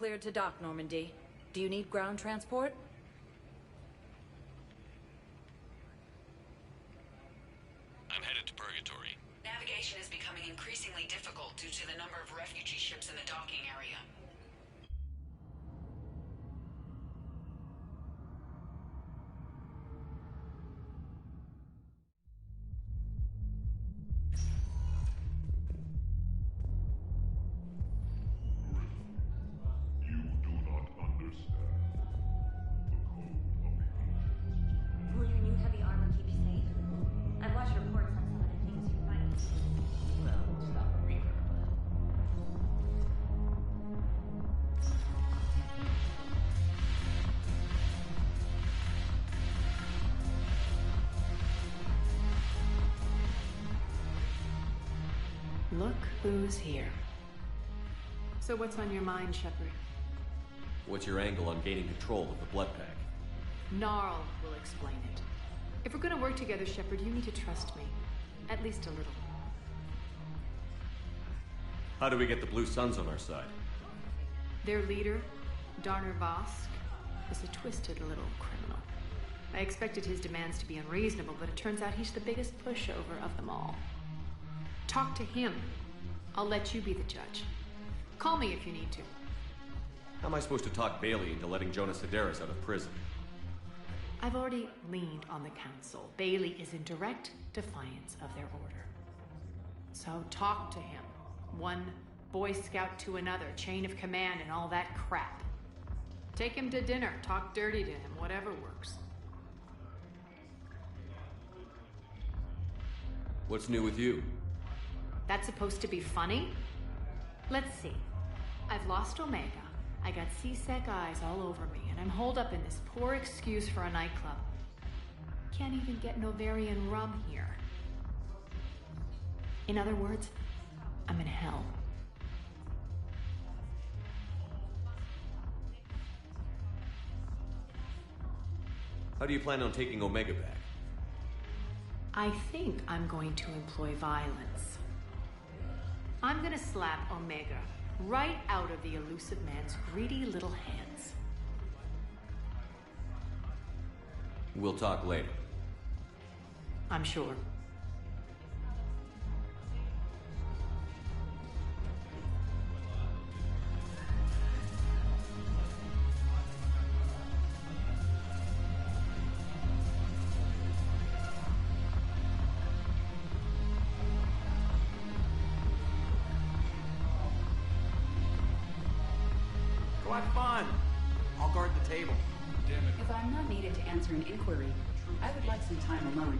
cleared to dock, Normandy. Do you need ground transport? I'm headed to Purgatory. Navigation is becoming increasingly difficult due to the number of refugee ships in the docking area. Look who's here. So what's on your mind, Shepard? What's your angle on gaining control of the blood pack? Gnarl will explain it. If we're gonna work together, Shepard, you need to trust me. At least a little. How do we get the Blue Suns on our side? Their leader, Darner Vosk, is a twisted little criminal. I expected his demands to be unreasonable, but it turns out he's the biggest pushover of them all. Talk to him. I'll let you be the judge. Call me if you need to. How am I supposed to talk Bailey into letting Jonas Sedaris out of prison? I've already leaned on the council. Bailey is in direct defiance of their order. So talk to him. One Boy Scout to another, chain of command and all that crap. Take him to dinner, talk dirty to him, whatever works. What's new with you? That's supposed to be funny? Let's see. I've lost Omega. I got C-Sec eyes all over me, and I'm holed up in this poor excuse for a nightclub. Can't even get Novarian rum here. In other words, I'm in hell. How do you plan on taking Omega back? I think I'm going to employ violence. I'm gonna slap Omega right out of the elusive man's greedy little hands. We'll talk later. I'm sure. If I'm not needed to answer an inquiry, I would like some time alone.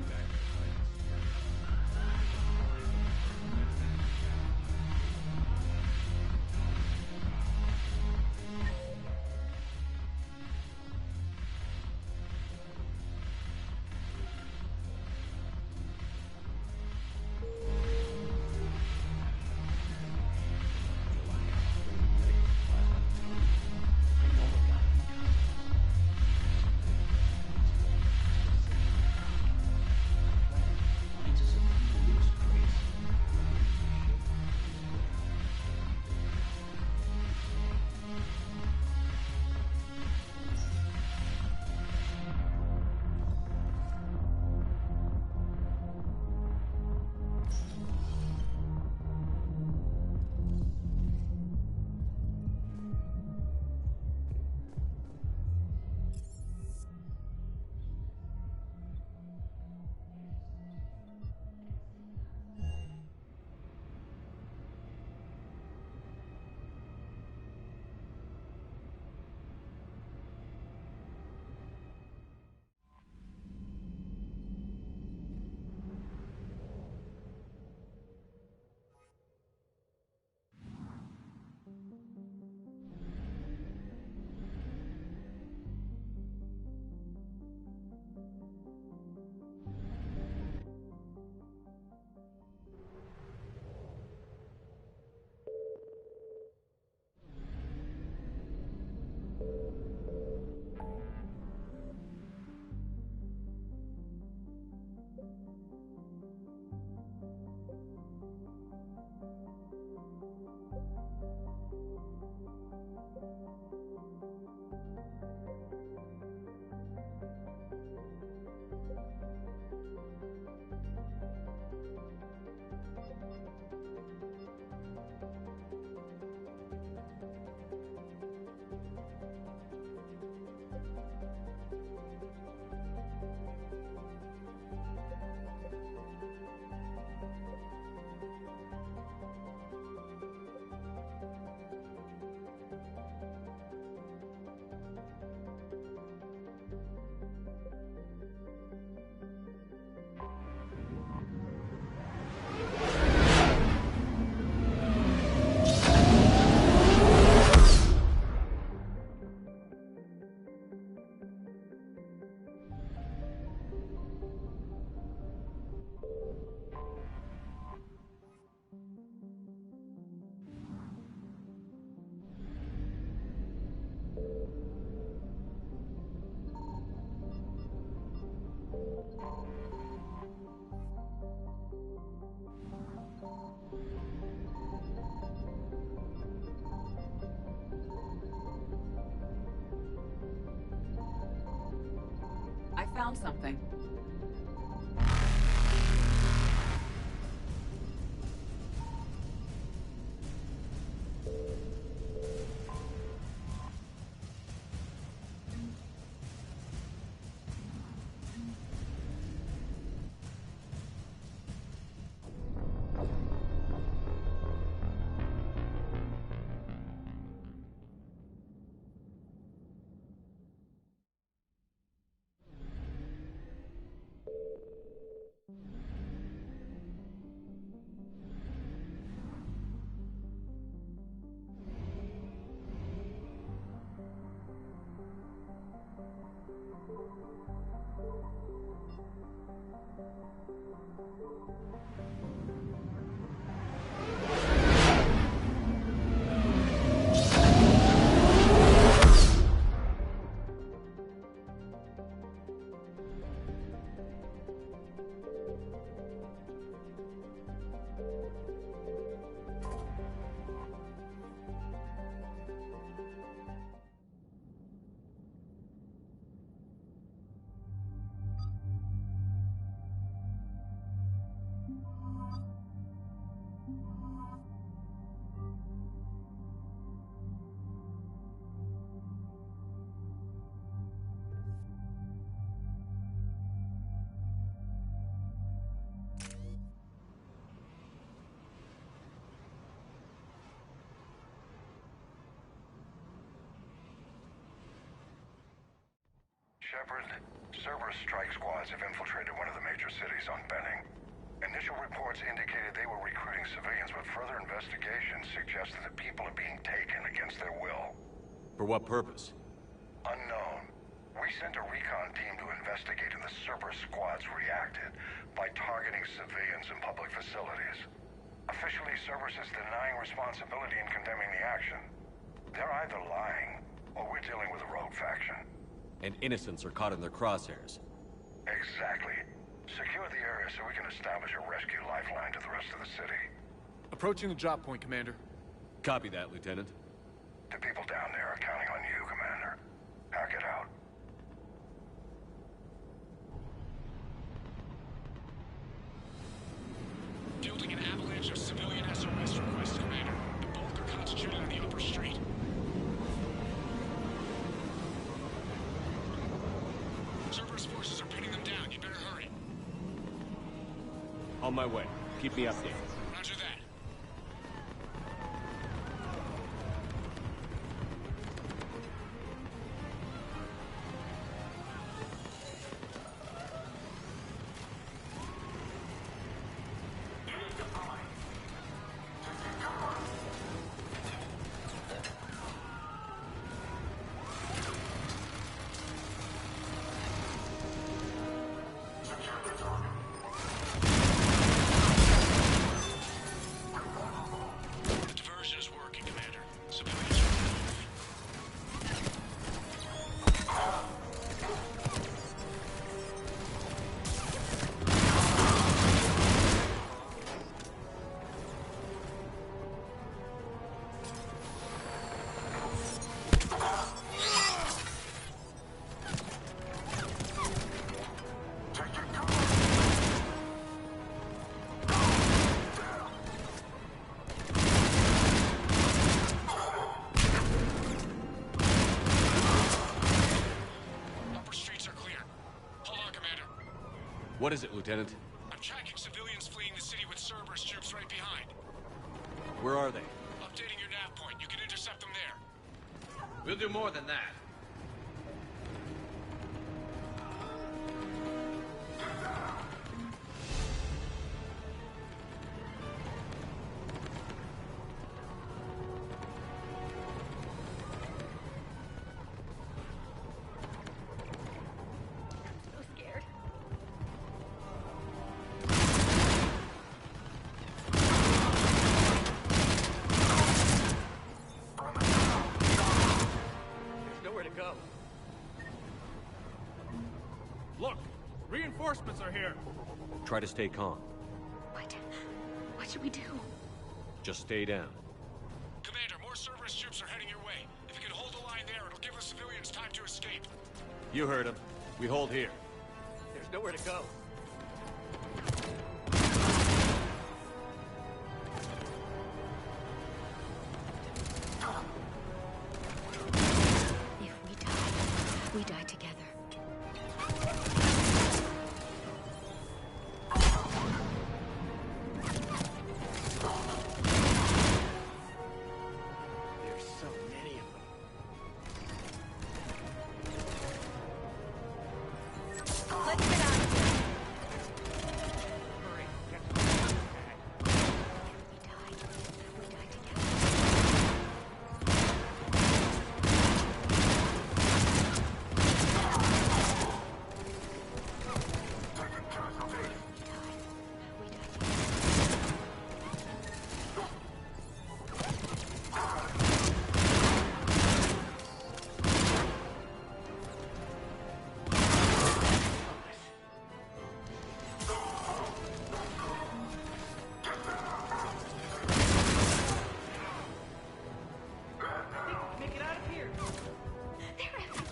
found something. Shepard, Cerberus strike squads have infiltrated one of the major cities on Benning. Initial reports indicated they were recruiting civilians, but further investigation suggests that the people are being taken against their will. For what purpose? Unknown. We sent a recon team to investigate, and the Cerberus squads reacted by targeting civilians in public facilities. Officially, Cerberus is denying responsibility and condemning the action. They're either lying, or we're dealing with a rogue faction. And innocents are caught in their crosshairs. Exactly. Secure the area so we can establish a rescue lifeline to the rest of the city. Approaching the drop point, Commander. Copy that, Lieutenant. The people down there are counting on you, Commander. Hack it out. Fielding an avalanche of civilian SOS requests, Commander. The bulk are concentrated on the upper street. Cerberus forces are pinning them down. You better hurry. On my way. Keep me updated. Roger that. What is it, Lieutenant? I'm tracking civilians fleeing the city with Cerberus troops right behind. Where are they? Updating your nav point. You can intercept them there. We'll do more than that. Look! Reinforcements are here! Try to stay calm. What should we do? Just stay down. Commander, more Cerberus troops are heading your way. If you can hold the line there, it'll give the civilians time to escape. You heard him. We hold here. nowhere to go. If we die together. There's so many of them. Let's get out of here. Hurry, get to We die together. We die together. make it out of here. They're everywhere.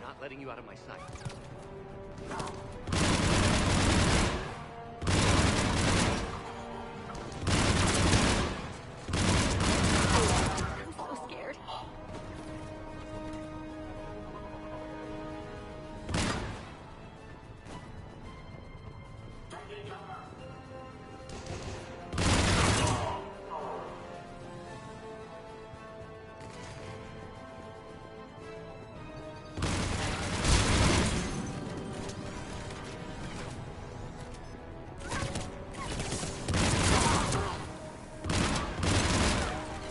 Not letting you out of my sight. I'm so scared.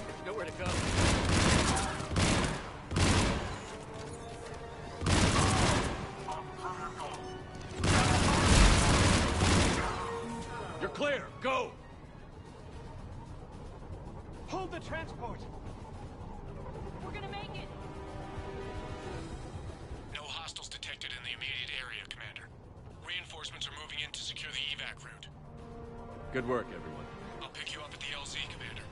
There's nowhere to go. You're clear. Go. Hold the transport. We're gonna make it. No hostiles detected in the immediate area, Commander. Reinforcements are moving in to secure the evac route. Good work, everyone. I'll pick you up at the LZ, Commander.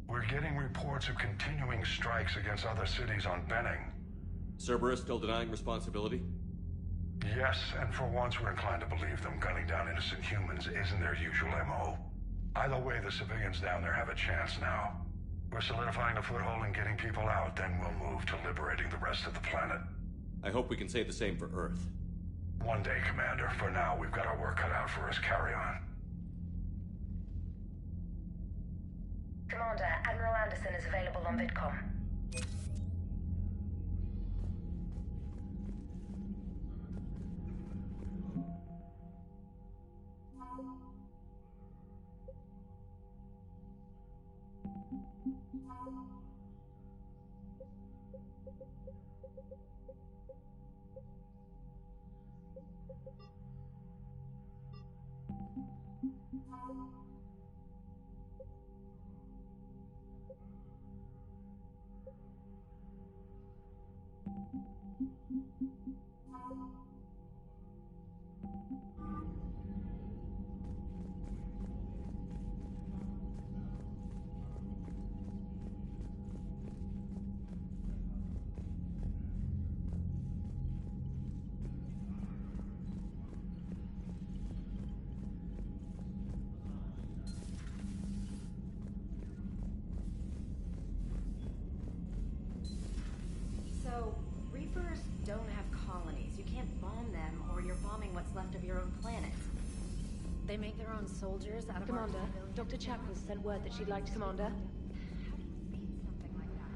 We're getting reports of continuing strikes against other cities on Benning. Cerberus still denying responsibility? Yes, and for once we're inclined to believe them. Gunning down innocent humans isn't their usual MO. Either way, the civilians down there have a chance now. We're solidifying a foothold and getting people out, then we'll move to liberating the rest of the planet. I hope we can say the same for Earth. One day, Commander. For now, we've got our work cut out for us. Carry on. Commander, Admiral Anderson is available on VidCom. left of your own planet. They make their own soldiers out of Commander, our civilians. Dr. Chapels sent word that she'd like to... Commander? Something like that.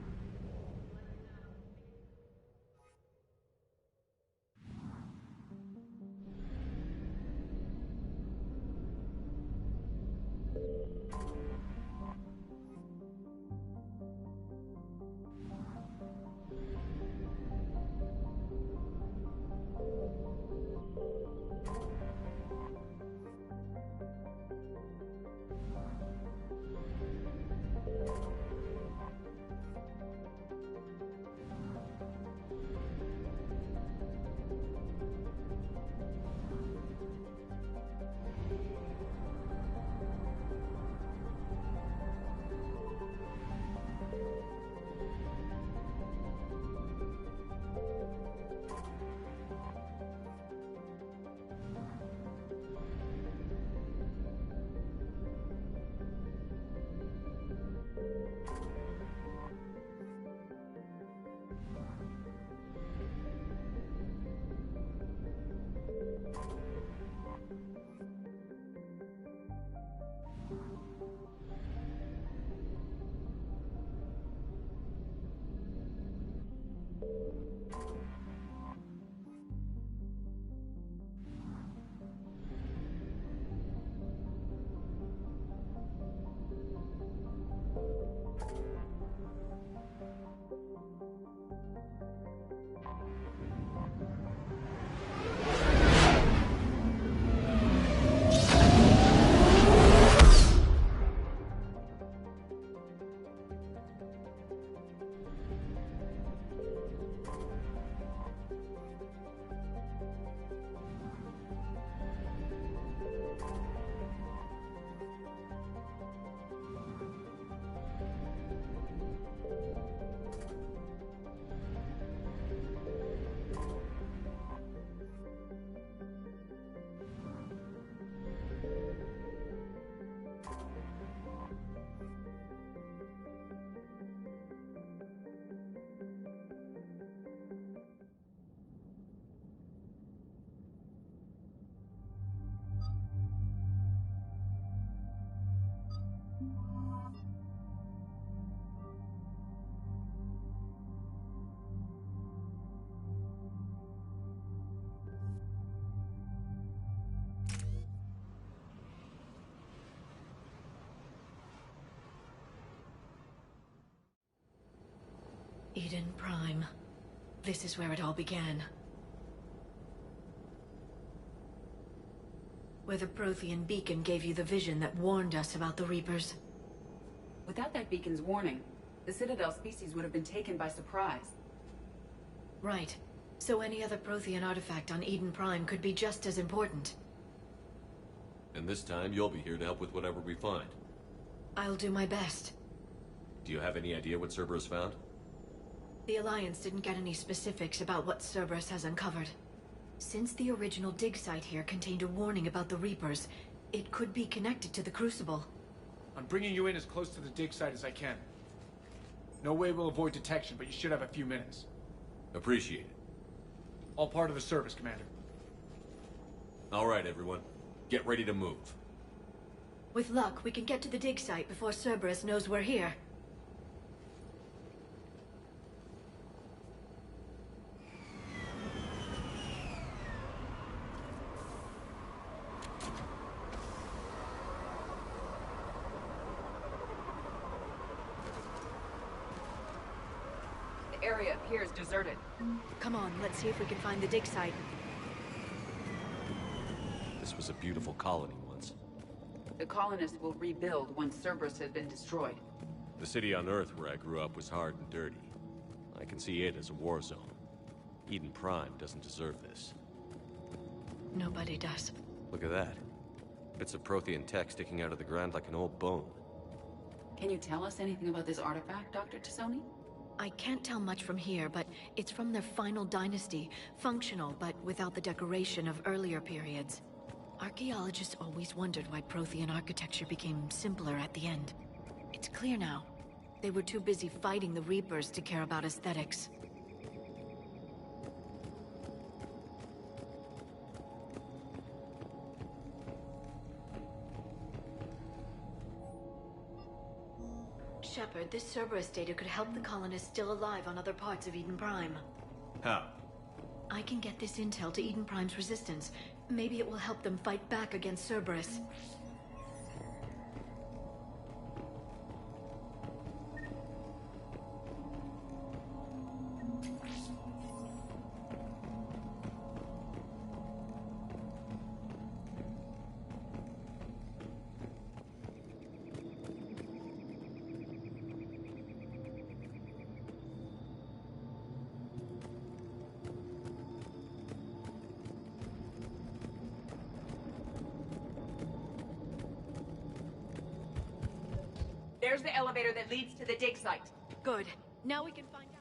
Eden Prime. This is where it all began. Where the Prothean beacon gave you the vision that warned us about the Reapers. Without that beacon's warning, the Citadel species would have been taken by surprise. Right. So any other Prothean artifact on Eden Prime could be just as important. And this time, you'll be here to help with whatever we find. I'll do my best. Do you have any idea what Cerberus found? The Alliance didn't get any specifics about what Cerberus has uncovered. Since the original dig site here contained a warning about the Reapers, it could be connected to the Crucible. I'm bringing you in as close to the dig site as I can. No way we'll avoid detection, but you should have a few minutes. Appreciate it. All part of the service, Commander. All right, everyone. Get ready to move. With luck, we can get to the dig site before Cerberus knows we're here. The area appears deserted. Come on, let's see if we can find the dig site. This was a beautiful colony once. The colonists will rebuild once Cerberus has been destroyed. The city on Earth where I grew up was hard and dirty. I can see it as a war zone. Eden Prime doesn't deserve this. Nobody does. Look at that. Bits of Prothean tech sticking out of the ground like an old bone. Can you tell us anything about this artifact, Dr. Tassoni? I can't tell much from here, but it's from their final dynasty. Functional, but without the decoration of earlier periods. Archaeologists always wondered why Prothean architecture became simpler at the end. It's clear now. They were too busy fighting the Reapers to care about aesthetics. Shepard, this Cerberus data could help the colonists still alive on other parts of Eden Prime. How? I can get this intel to Eden Prime's resistance. Maybe it will help them fight back against Cerberus. There's the elevator that leads to the dig site. Good. Now we can find out.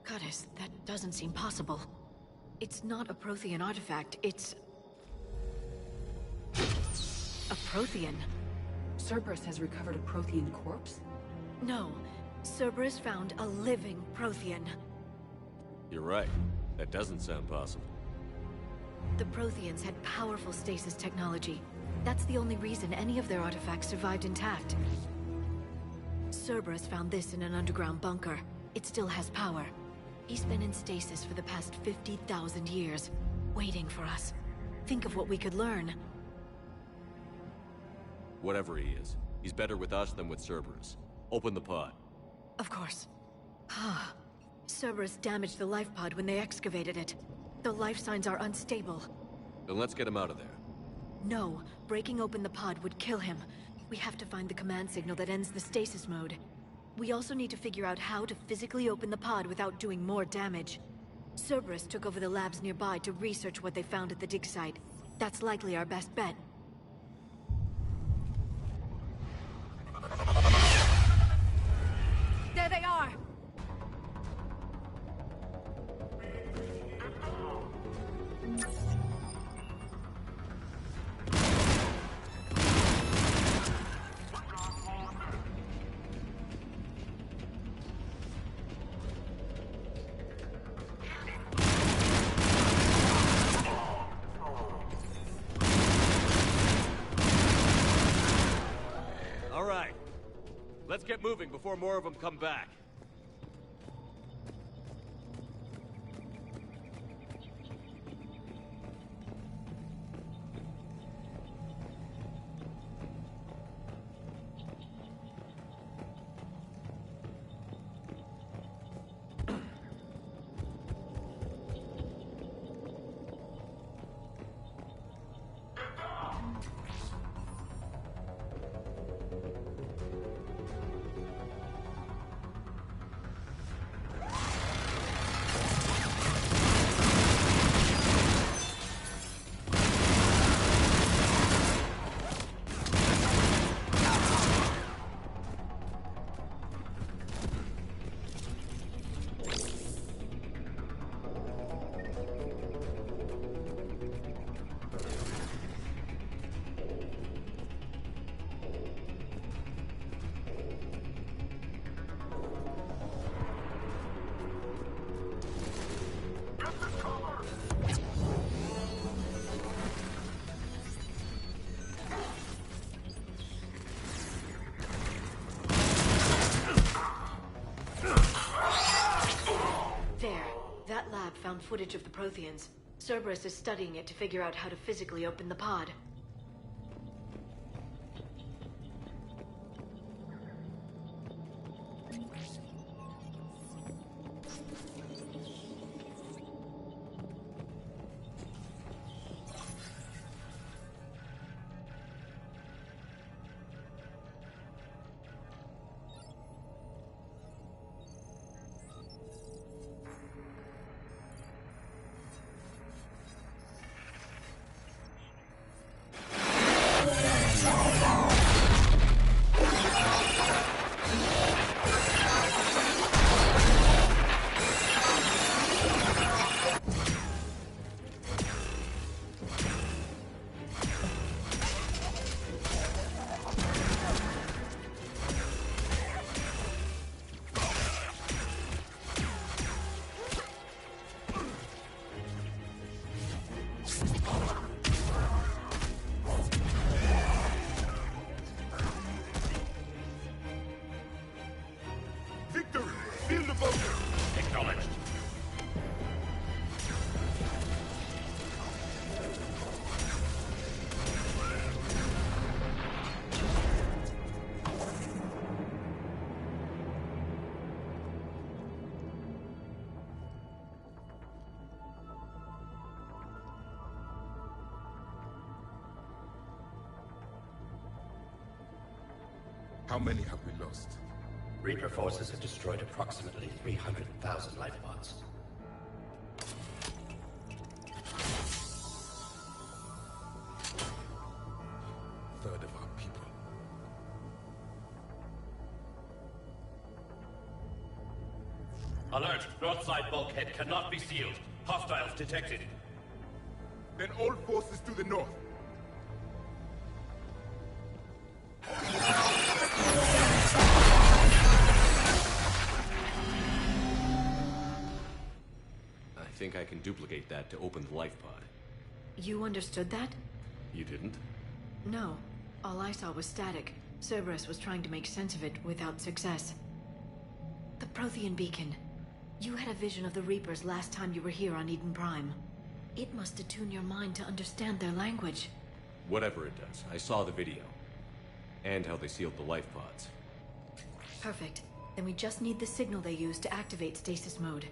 Goddess, that doesn't seem possible. It's not a Prothean artifact, it's... a Prothean. Cerberus has recovered a Prothean corpse? No. Cerberus found a living Prothean. You're right. That doesn't sound possible. The Protheans had powerful stasis technology. That's the only reason any of their artifacts survived intact. Cerberus found this in an underground bunker. It still has power. He's been in stasis for the past 50,000 years, waiting for us. Think of what we could learn. Whatever he is, he's better with us than with Cerberus. Open the pod. Of course. Cerberus damaged the life pod when they excavated it. The life signs are unstable. Then let's get him out of there. No, breaking open the pod would kill him. We have to find the command signal that ends the stasis mode. We also need to figure out how to physically open the pod without doing more damage. Cerberus took over the labs nearby to research what they found at the dig site. That's likely our best bet. There they are! All right. Let's get moving before more of them come back. That lab found footage of the Protheans. Cerberus is studying it to figure out how to physically open the pod. How many have we lost? Reaper forces have destroyed approximately 300,000 life pods. Third of our people. Alert! North side bulkhead cannot be sealed. Hostiles detected. Then all forces to the north. I think I can duplicate that to open the life pod. You understood that? You didn't? No. All I saw was static. Cerberus was trying to make sense of it without success. The Prothean beacon. You had a vision of the Reapers last time you were here on Eden Prime. It must attune your mind to understand their language. Whatever it does, I saw the video. And how they sealed the life pods. Perfect. Then we just need the signal they use to activate stasis mode.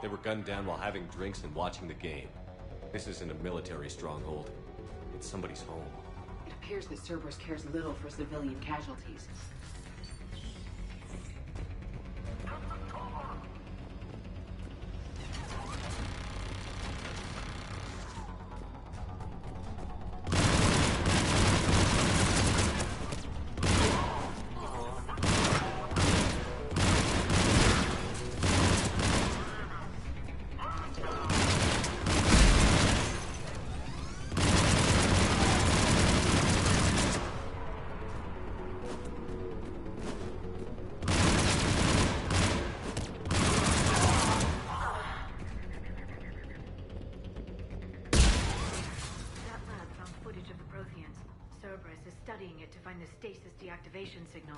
They were gunned down while having drinks and watching the game. This isn't a military stronghold. It's somebody's home. It appears that Cerberus cares little for civilian casualties. Cerberus is studying it to find the stasis deactivation signal.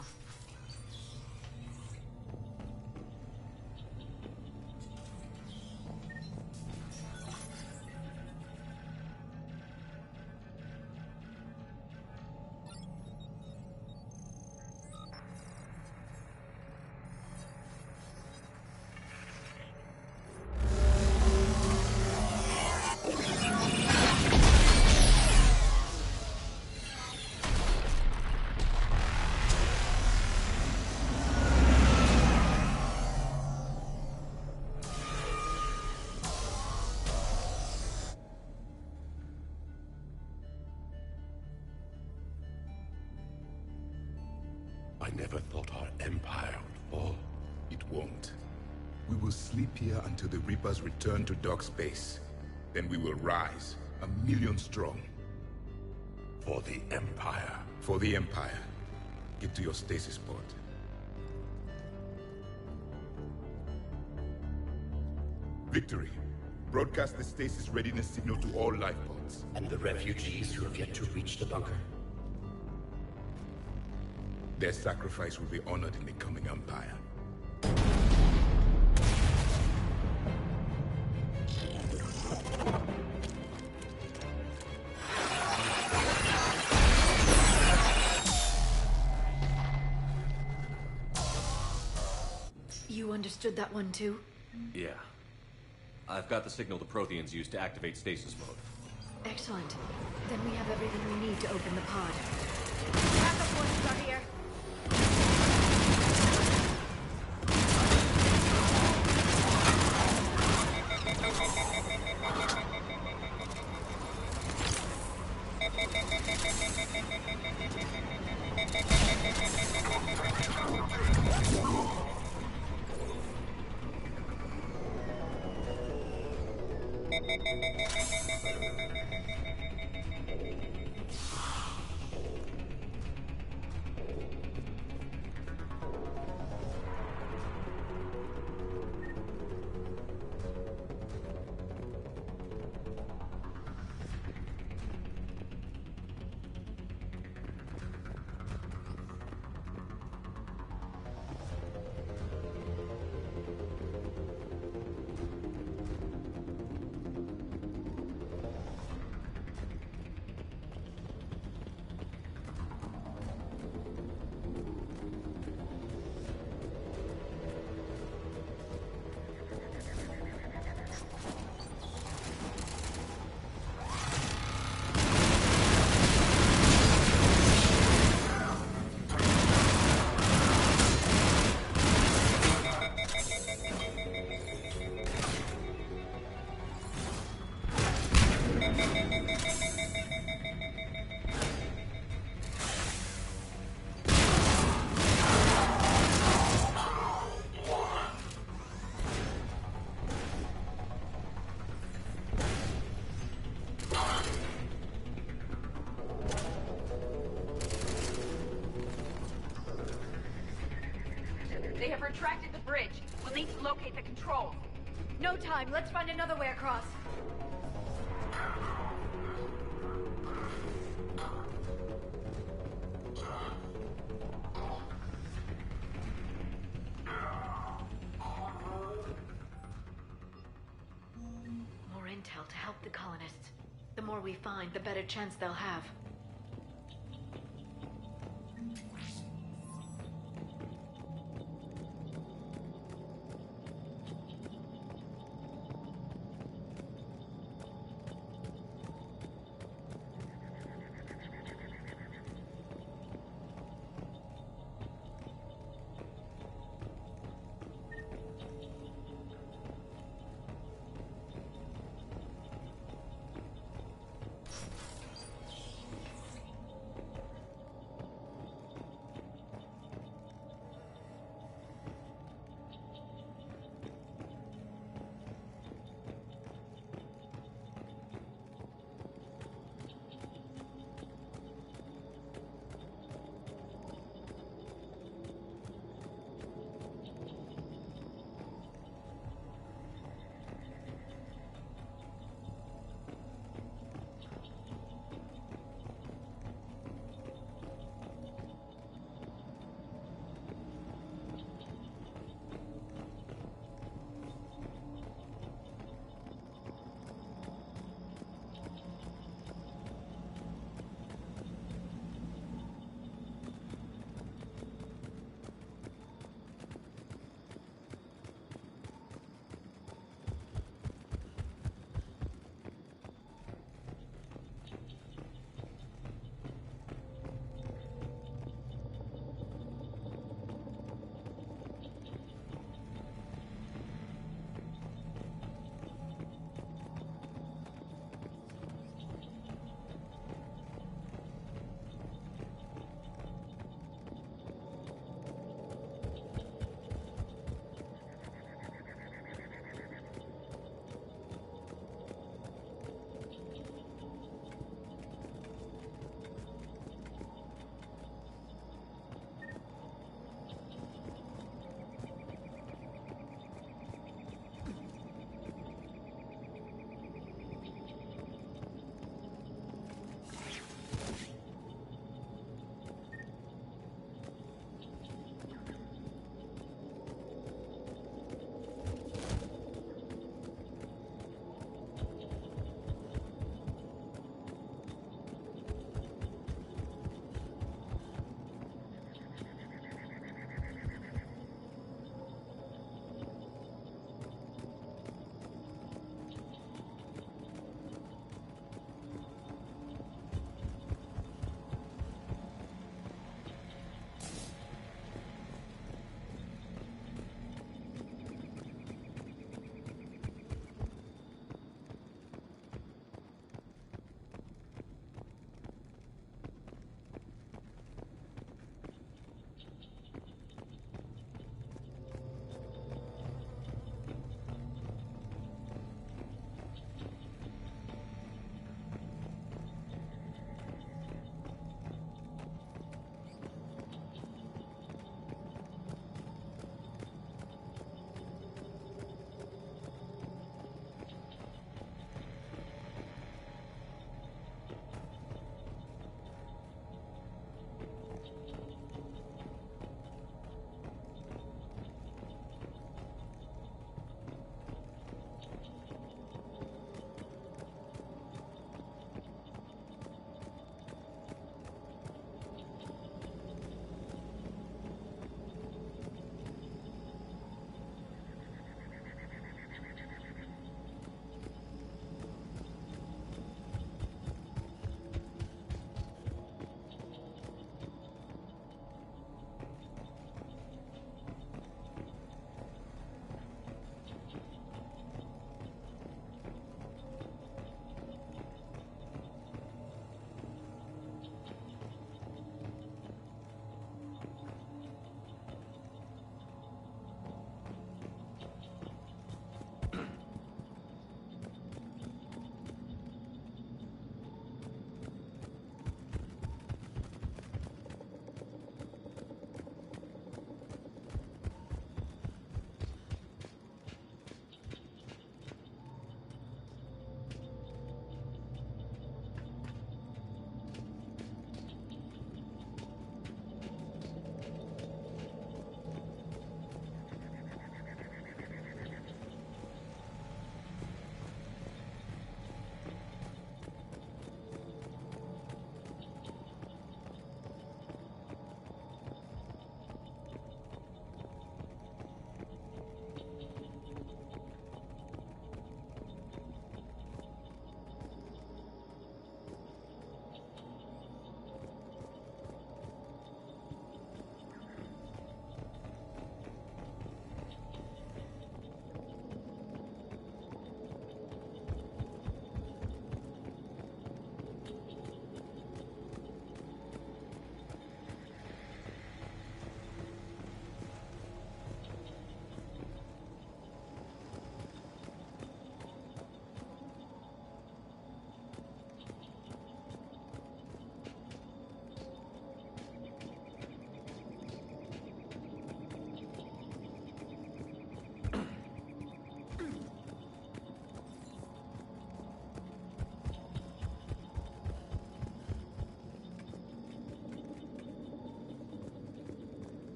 I never thought our empire would fall. It won't. We will sleep here until the Reapers return to dark space. Then we will rise, 1,000,000 strong. For the Empire. For the Empire. Get to your stasis pod. Victory. Broadcast the stasis readiness signal to all life pods. And the refugees who have yet to reach the bunker? Their sacrifice will be honored in the coming Empire. You understood that one too? Yeah. I've got the signal the Protheans use to activate stasis mode. Excellent. Then we have everything we need to open the pod. Backup forces are here. retracted the bridge. We'll need to locate the controls. No time. Let's find another way across. More intel to help the colonists. The more we find, the better chance they'll have.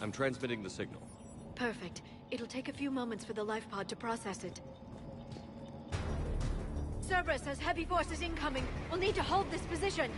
I'm transmitting the signal. Perfect. It'll take a few moments for the life pod to process it. Cerberus has heavy forces incoming. We'll need to hold this position.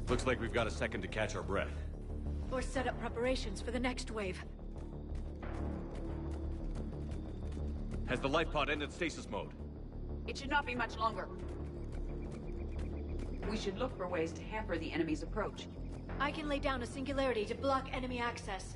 Looks like we've got a second to catch our breath. Or set up preparations for the next wave. Has the life pod ended stasis mode? It should not be much longer. We should look for ways to hamper the enemy's approach. I can lay down a singularity to block enemy access.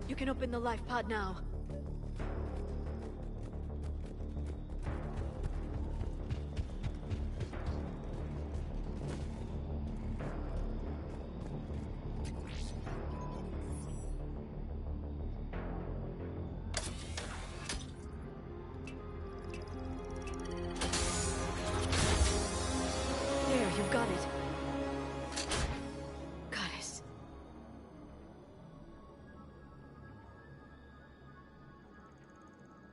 You can open the life pod now. There, you've got it.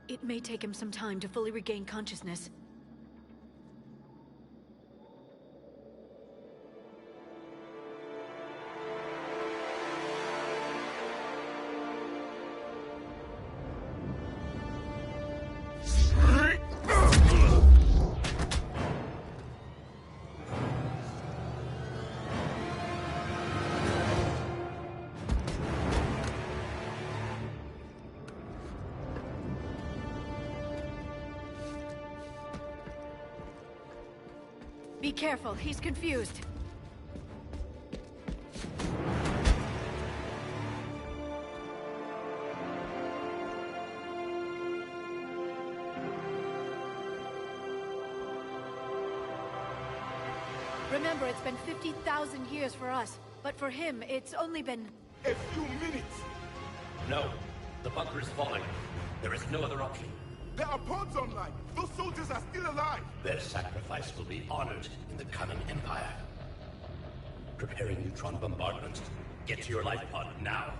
It may take him some time to fully regain consciousness. Be careful, he's confused. Remember, it's been 50,000 years for us, but for him, it's only been... a few minutes! No, the bunker is falling. There is no other option. There are pods online! Those soldiers are still alive! Their sacrifice will be honored in the coming Empire. Preparing neutron bombardment. Get to your life pod now.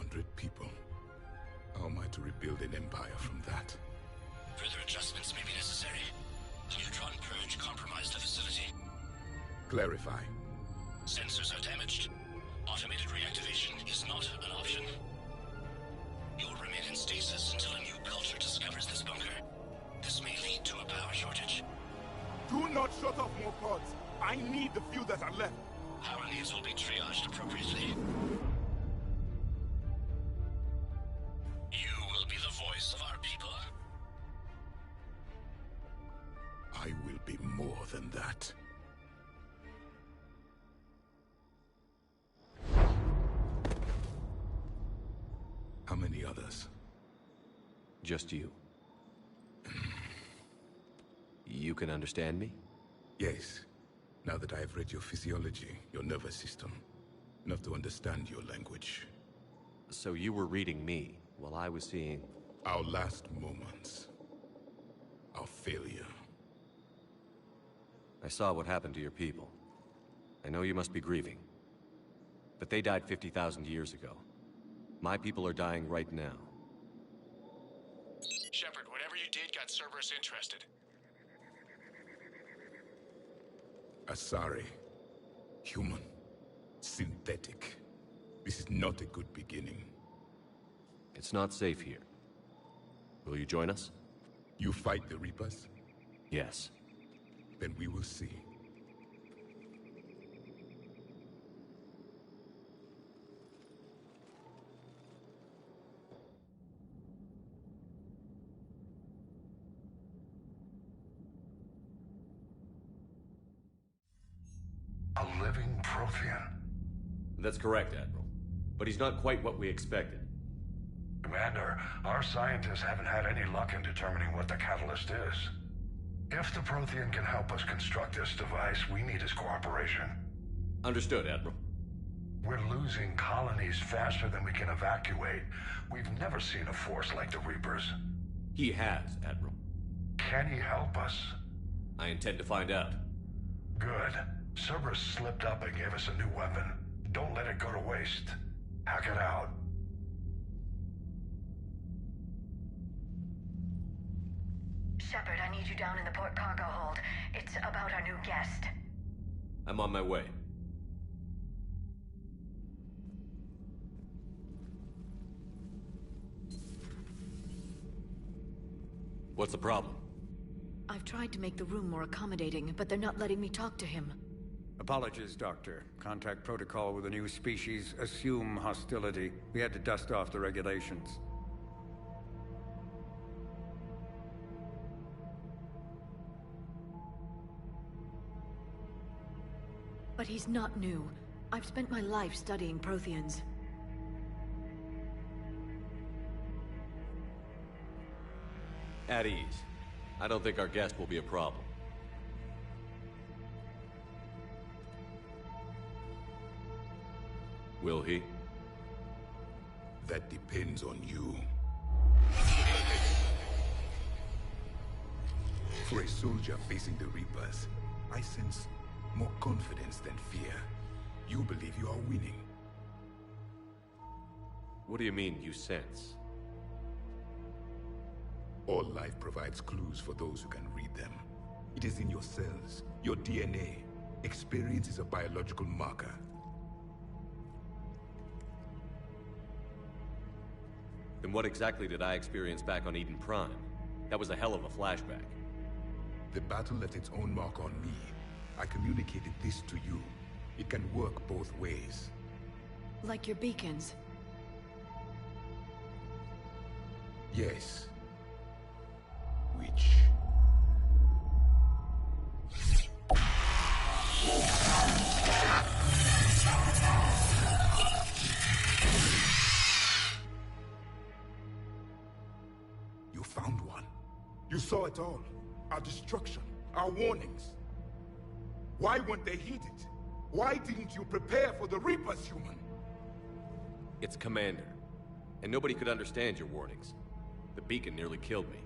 100 people. How am I to rebuild an empire from that? Further adjustments may be necessary. The neutron purge compromised the facility. Clarify. Sensors are damaged. Automated reactivation is not an option. You'll remain in stasis until a new culture discovers this bunker. This may lead to a power shortage. Do not shut off more pods. I need the few that are left. Power needs will be triaged appropriately. You will be the voice of our people. I will be more than that. How many others? Just you. You can understand me? Yes. Now that I have read your physiology, your nervous system, enough to understand your language. So you were reading me, while I was seeing... Our last moments. Our failure. I saw what happened to your people. I know you must be grieving. But they died 50,000 years ago. My people are dying right now. Shepard, whatever you did got Cerberus interested. Asari. Human. Synthetic. This is not a good beginning. It's not safe here. Will you join us? You fight the Reapers? Yes. Then we will see. A living Prothean. That's correct, Admiral. But he's not quite what we expected. Commander, our scientists haven't had any luck in determining what the catalyst is. If the Prothean can help us construct this device, we need his cooperation. Understood, Admiral. We're losing colonies faster than we can evacuate. We've never seen a force like the Reapers. He has, Admiral. Can he help us? I intend to find out. Good. Cerberus slipped up and gave us a new weapon. Don't let it go to waste. Hack it out. Shepard, I need you down in the port cargo hold. It's about our new guest. I'm on my way. What's the problem? I've tried to make the room more accommodating, but they're not letting me talk to him. Apologies, Doctor. Contact protocol with a new species. Assume hostility. We had to dust off the regulations. But he's not new. I've spent my life studying Protheans. At ease. I don't think our guest will be a problem. Will he? That depends on you. For a soldier facing the Reapers, I sense more confidence than fear. You believe you are winning. What do you mean, you sense? All life provides clues for those who can read them. It is in your cells, your DNA. Experience is a biological marker. Then what exactly did I experience back on Eden Prime? That was a hell of a flashback. The battle left its own mark on me. I communicated this to you. It can work both ways. Like your beacons. Yes. Which? You found one. You saw it all. Our destruction, our warnings. Why weren't they heeded? Why didn't you prepare for the Reapers, human? It's Commander. And nobody could understand your warnings. The beacon nearly killed me.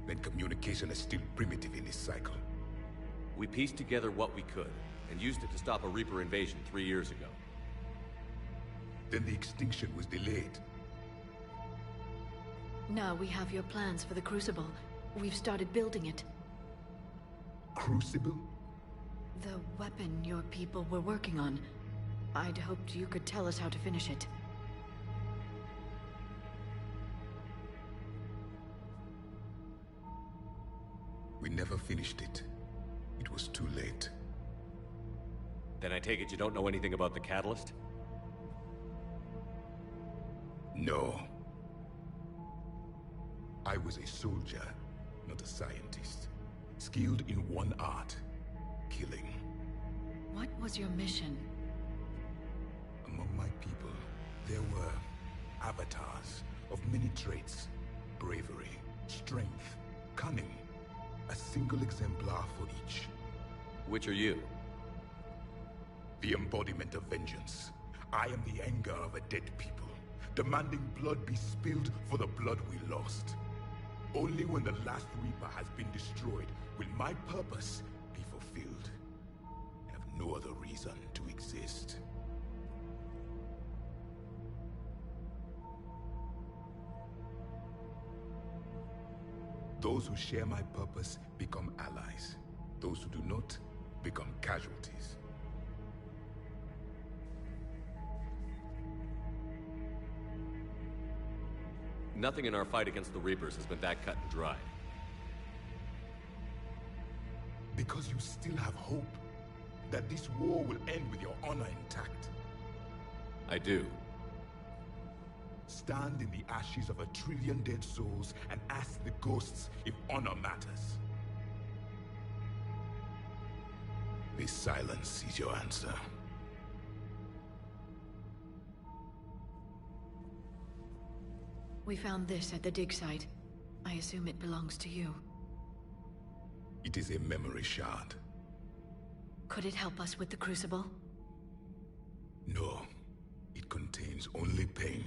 Then communication is still primitive in this cycle. We pieced together what we could. and used it to stop a Reaper invasion 3 years ago. Then the extinction was delayed. Now we have your plans for the Crucible. We've started building it. Crucible? The weapon your people were working on. I'd hoped you could tell us how to finish it. We never finished it. It was too late. Then I take it you don't know anything about the catalyst? No. I was a soldier, not a scientist. Skilled in one art, killing. What was your mission? Among my people, there were avatars of many traits. Bravery, strength, cunning. A single exemplar for each. Which are you? The embodiment of vengeance. I am the anger of a dead people, demanding blood be spilled for the blood we lost. Only when the last Reaper has been destroyed will my purpose be fulfilled. I have no other reason to exist. Those who share my purpose become allies. Those who do not become casualties. Nothing in our fight against the Reapers has been that cut and dry. Because you still have hope that this war will end with your honor intact. I do. Stand in the ashes of 1 trillion dead souls and ask the ghosts if honor matters. This silence is your answer. We found this at the dig site. I assume it belongs to you. It is a memory shard. Could it help us with the Crucible? No. It contains only pain.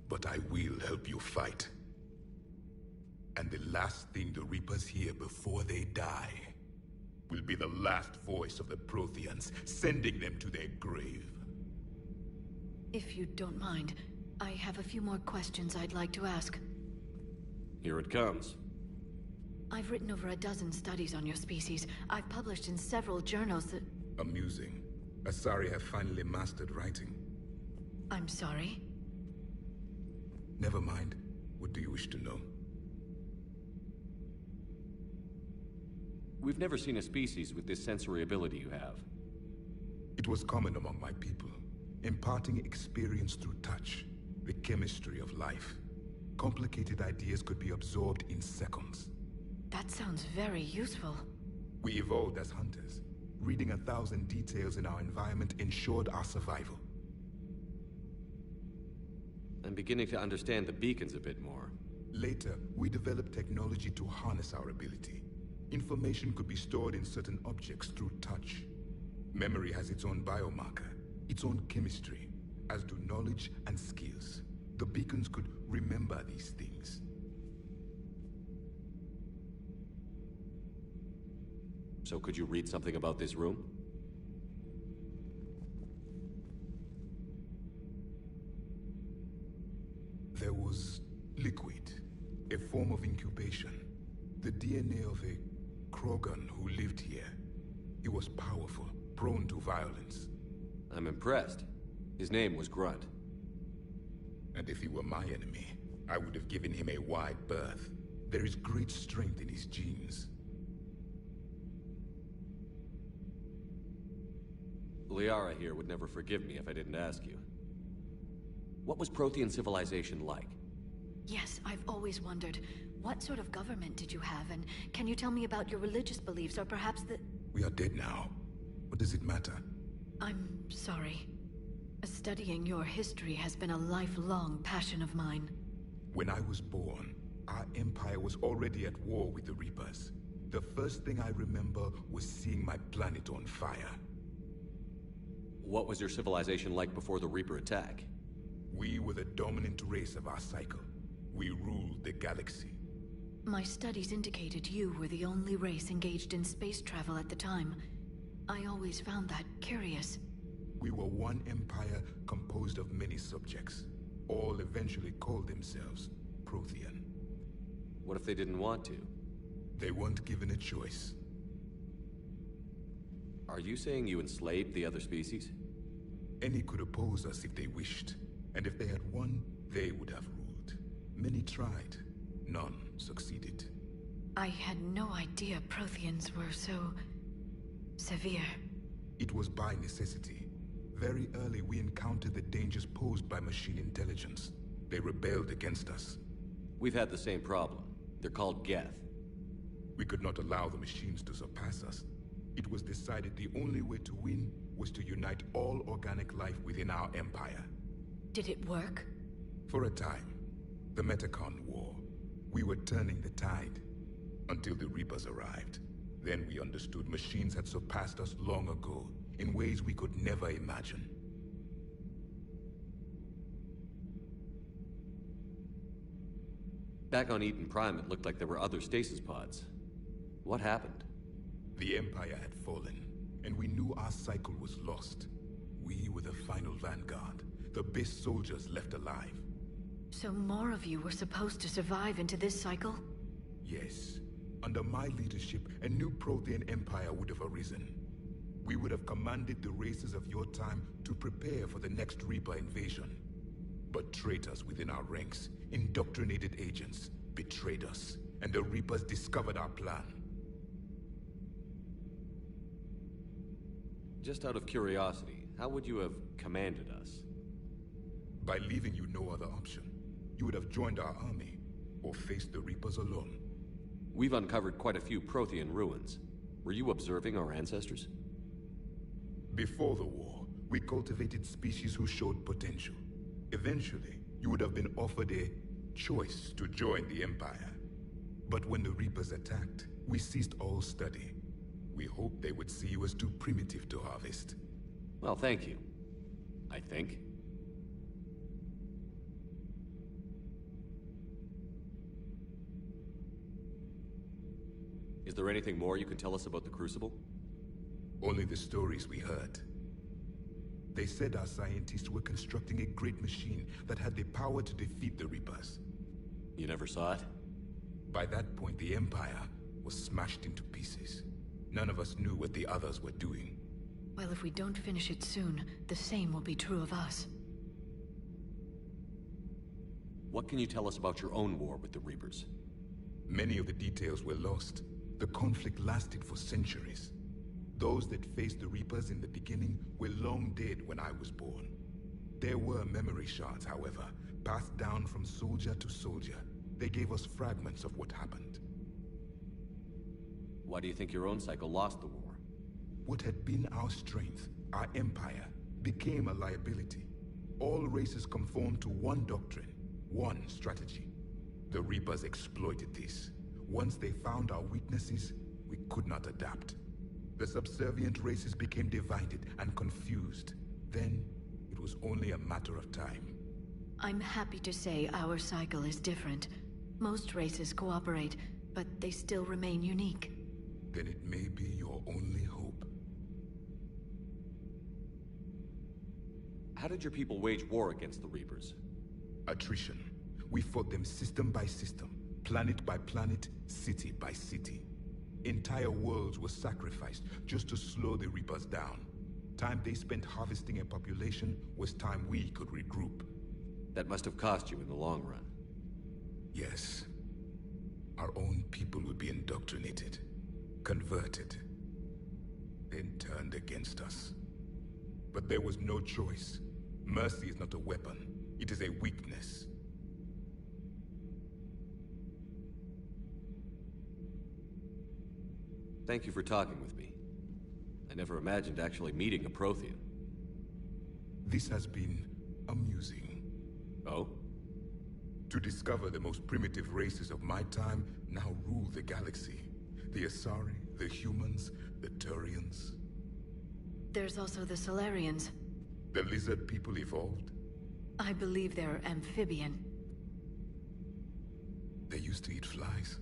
But I will help you fight. And the last thing the Reapers hear before they die will be the last voice of the Protheans, sending them to their grave. If you don't mind, I have a few more questions I'd like to ask. Here it comes. I've written over a dozen studies on your species. I've published in several journals that... Amusing. Asari have finally mastered writing. I'm sorry? Never mind. What do you wish to know? We've never seen a species with this sensory ability you have. It was common among my people, imparting experience through touch, the chemistry of life. Complicated ideas could be absorbed in seconds. That sounds very useful. We evolved as hunters. Reading 1,000 details in our environment ensured our survival. I'm beginning to understand the beacons a bit more. Later, we developed technology to harness our ability. Information could be stored in certain objects through touch. Memory has its own biomarker, its own chemistry, as do knowledge and skills. The beacons could remember these things. So could you read something about this room? There was liquid, a form of incubation. The DNA of a Krogan who lived here. He was powerful, prone to violence. I'm impressed. His name was Grunt. And if he were my enemy, I would have given him a wide berth. There is great strength in his genes. Liara here would never forgive me if I didn't ask you. What was Prothean civilization like? Yes, I've always wondered. What sort of government did you have, and can you tell me about your religious beliefs, or perhaps the... We are dead now. What does it matter? I'm sorry. Studying your history has been a lifelong passion of mine. When I was born, our empire was already at war with the Reapers. The first thing I remember was seeing my planet on fire. What was your civilization like before the Reaper attack? We were the dominant race of our cycle. We ruled the galaxy. My studies indicated you were the only race engaged in space travel at the time. I always found that curious. We were one empire composed of many subjects. All eventually called themselves Prothean. What if they didn't want to? They weren't given a choice. Are you saying you enslaved the other species? Any could oppose us if they wished. And if they had won, they would have ruled. Many tried. None succeeded. I had no idea Protheans were so... severe. It was by necessity. Very early we encountered the dangers posed by machine intelligence. They rebelled against us. We've had the same problem. They're called Geth. We could not allow the machines to surpass us. It was decided the only way to win was to unite all organic life within our empire. Did it work? For a time. The Metacon War. We were turning the tide. Until the Reapers arrived. Then we understood machines had surpassed us long ago, in ways we could never imagine. Back on Eden Prime, it looked like there were other stasis pods. What happened? The Empire had fallen, and we knew our cycle was lost. We were the final vanguard, the best soldiers left alive. So more of you were supposed to survive into this cycle? Yes. Under my leadership, a new Prothean empire would have arisen. We would have commanded the races of your time to prepare for the next Reaper invasion. But traitors within our ranks, indoctrinated agents, betrayed us, and the Reapers discovered our plan. Just out of curiosity, how would you have commanded us? By leaving you no other option. You would have joined our army, or faced the Reapers alone. We've uncovered quite a few Prothean ruins. Were you observing our ancestors? Before the war, we cultivated species who showed potential. Eventually, you would have been offered a choice to join the Empire. But when the Reapers attacked, we ceased all study. We hoped they would see you as too primitive to harvest. Well, thank you. I think. Is there anything more you can tell us about the Crucible? Only the stories we heard. They said our scientists were constructing a great machine that had the power to defeat the Reapers. You never saw it? By that point, the Empire was smashed into pieces. None of us knew what the others were doing. Well, if we don't finish it soon, the same will be true of us. What can you tell us about your own war with the Reapers? Many of the details were lost. The conflict lasted for centuries. Those that faced the Reapers in the beginning were long dead when I was born. There were memory shards, however, passed down from soldier to soldier. They gave us fragments of what happened. Why do you think your own cycle lost the war? What had been our strength, our empire, became a liability. All races conformed to one doctrine, one strategy. The Reapers exploited this. Once they found our weaknesses, we could not adapt. The subservient races became divided and confused. Then, it was only a matter of time. I'm happy to say our cycle is different. Most races cooperate, but they still remain unique. Then it may be your only hope. How did your people wage war against the Reapers? Attrition. We fought them system by system, planet by planet, city by city. Entire worlds were sacrificed just to slow the Reapers down. Time they spent harvesting a population was time we could regroup. That must have cost you in the long run. Yes. Our own people would be indoctrinated, converted, then turned against us. But there was no choice. Mercy is not a weapon. It is a weakness. Thank you for talking with me. I never imagined actually meeting a Prothean. This has been amusing. Oh? To discover the most primitive races of my time now rule the galaxy. The Asari, the humans, the Turians. There's also the Solarians. The lizard people evolved? I believe they're amphibian. They used to eat flies.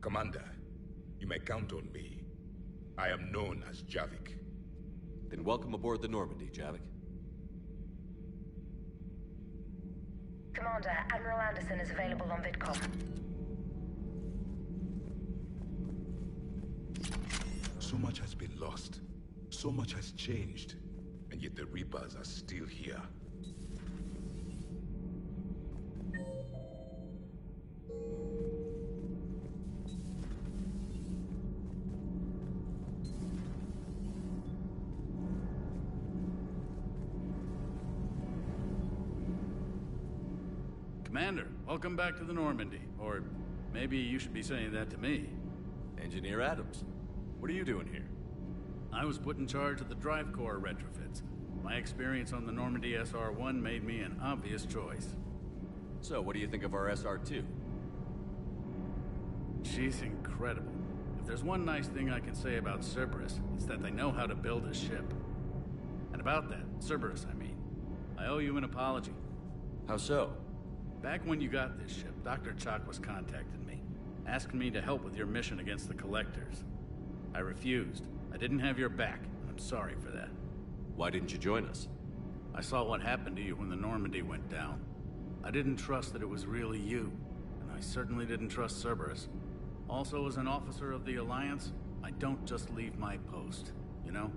Commander, you may count on me. I am known as Javik. Then welcome aboard the Normandy, Javik. Commander, Admiral Anderson is available on VidCom. So much has been lost. So much has changed. And yet the Reapers are still here. Commander, welcome back to the Normandy. Or maybe you should be saying that to me. Engineer Adams, what are you doing here? I was put in charge of the drive core retrofits. My experience on the Normandy SR-1 made me an obvious choice. So, what do you think of our SR-2? She's incredible. If there's one nice thing I can say about Cerberus, it's that they know how to build a ship. And about that, Cerberus, I mean, I owe you an apology. How so? Back when you got this ship, Dr. Chakwas contacted me, asking me to help with your mission against the Collectors. I refused. I didn't have your back, and I'm sorry for that. Why didn't you join us? I saw what happened to you when the Normandy went down. I didn't trust that it was really you, and I certainly didn't trust Cerberus. Also, as an officer of the Alliance, I don't just leave my post, you know?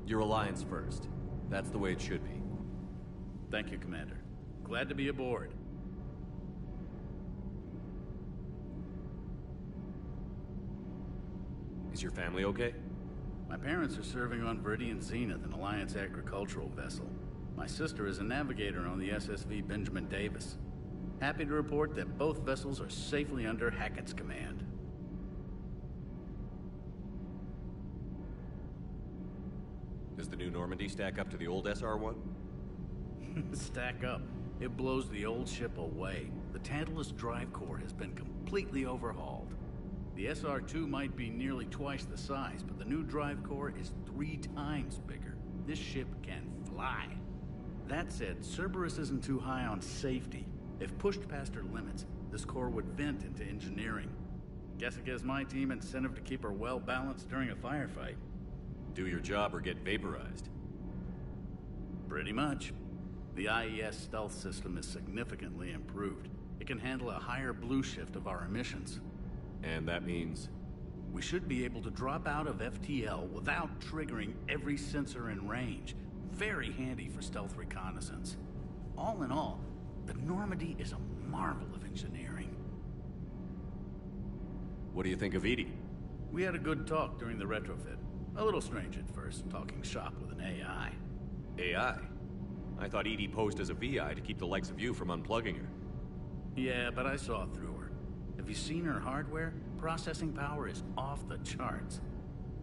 Your Alliance first. That's the way it should be. Thank you, Commander. Glad to be aboard. Is your family okay? My parents are serving on Viridian Zenith, an Alliance agricultural vessel. My sister is a navigator on the SSV Benjamin Davis. Happy to report that both vessels are safely under Hackett's command. Does the new Normandy stack up to the old SR-1? Stack up. It blows the old ship away. The Tantalus drive core has been completely overhauled. The SR-2 might be nearly twice the size, but the new drive core is 3 times bigger. This ship can fly. That said, Cerberus isn't too high on safety. If pushed past her limits, this core would vent into engineering. Guess it gives my team incentive to keep her well balanced during a firefight. Do your job or get vaporized. Pretty much. The IES stealth system is significantly improved. It can handle a higher blue shift of our emissions. And that means? We should be able to drop out of FTL without triggering every sensor in range. Very handy for stealth reconnaissance. All in all, the Normandy is a marvel of engineering. What do you think of Edie? We had a good talk during the retrofit. A little strange at first, talking shop with an AI. AI? I thought Edie posed as a VI to keep the likes of you from unplugging her. Yeah, but I saw through her. Have you seen her hardware? Processing power is off the charts.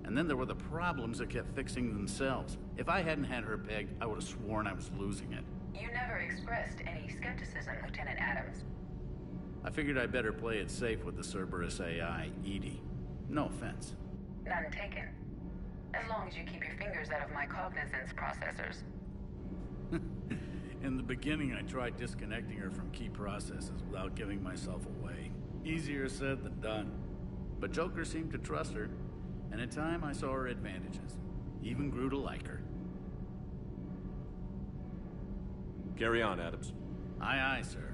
And then there were the problems that kept fixing themselves. If I hadn't had her pegged, I would have sworn I was losing it. You never expressed any skepticism, Lieutenant Adams. I figured I'd better play it safe with the Cerberus AI, Edie. No offense. None taken. As long as you keep your fingers out of my cognizance processors. In the beginning, I tried disconnecting her from key processes without giving myself away. Easier said than done. But Joker seemed to trust her, and in time I saw her advantages. Even grew to like her. Carry on, Adams. Aye, aye, sir.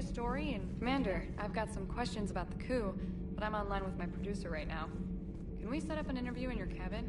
Story and Commander, I've got some questions about the coup, but I'm online with my producer right now. Can we set up an interview in your cabin?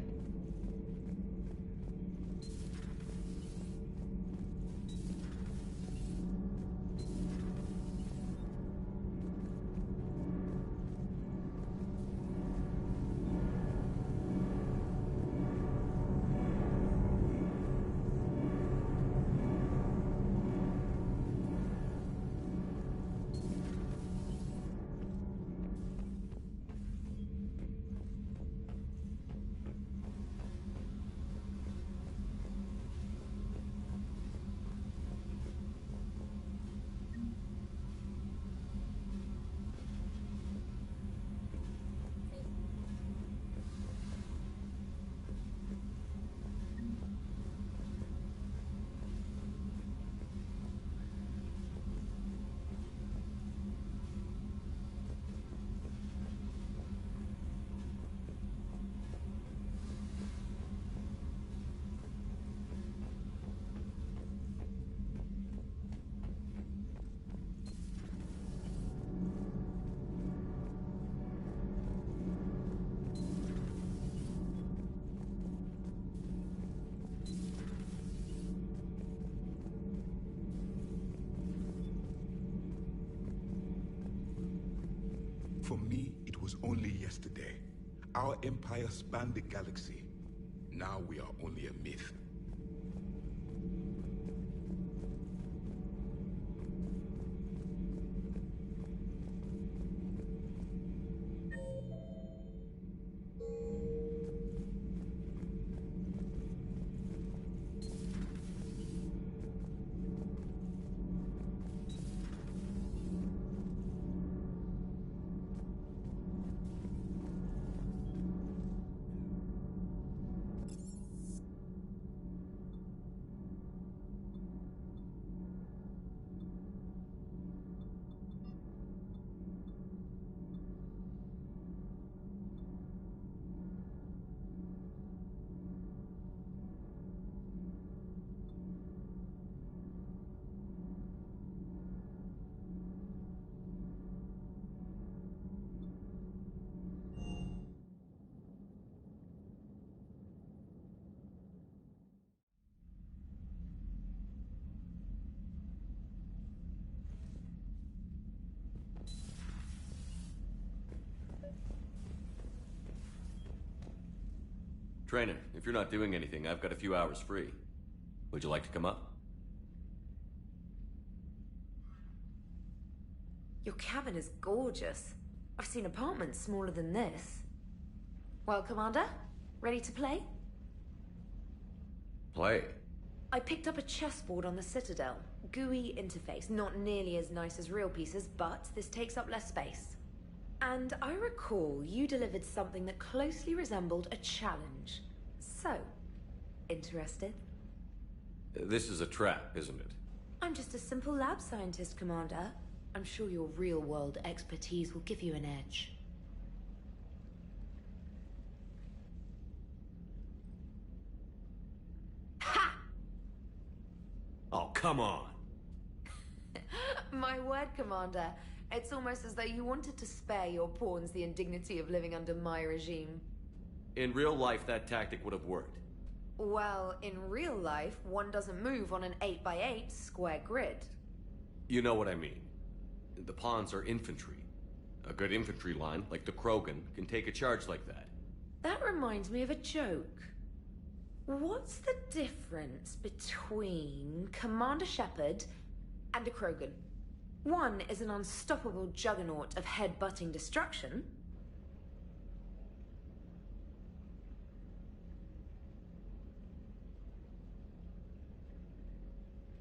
For me, it was only yesterday. Our empire spanned the galaxy. Now we are only a myth. Trainer, if you're not doing anything, I've got a few hours free. Would you like to come up? Your cabin is gorgeous. I've seen apartments smaller than this. Well, Commander, ready to play? Play? I picked up a chessboard on the Citadel. GUI interface, not nearly as nice as real pieces, but this takes up less space. And I recall you delivered something that closely resembled a challenge. So, interested? This is a trap, isn't it? I'm just a simple lab scientist, Commander. I'm sure your real-world expertise will give you an edge. Ha! Oh, come on! My word, Commander. It's almost as though you wanted to spare your pawns the indignity of living under my regime. In real life, that tactic would have worked. Well, in real life, one doesn't move on an 8x8 square grid. You know what I mean. The pawns are infantry. A good infantry line, like the Krogan, can take a charge like that. That reminds me of a joke. What's the difference between Commander Shepard and a Krogan? One is an unstoppable juggernaut of head-butting destruction.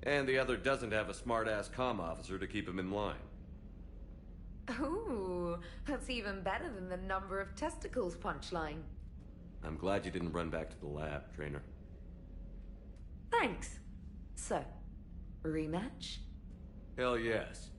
And the other doesn't have a smart-ass comm officer to keep him in line. Ooh, that's even better than the number of testicles punchline. I'm glad you didn't run back to the lab, Trainer. Thanks. So, rematch? Hell yes.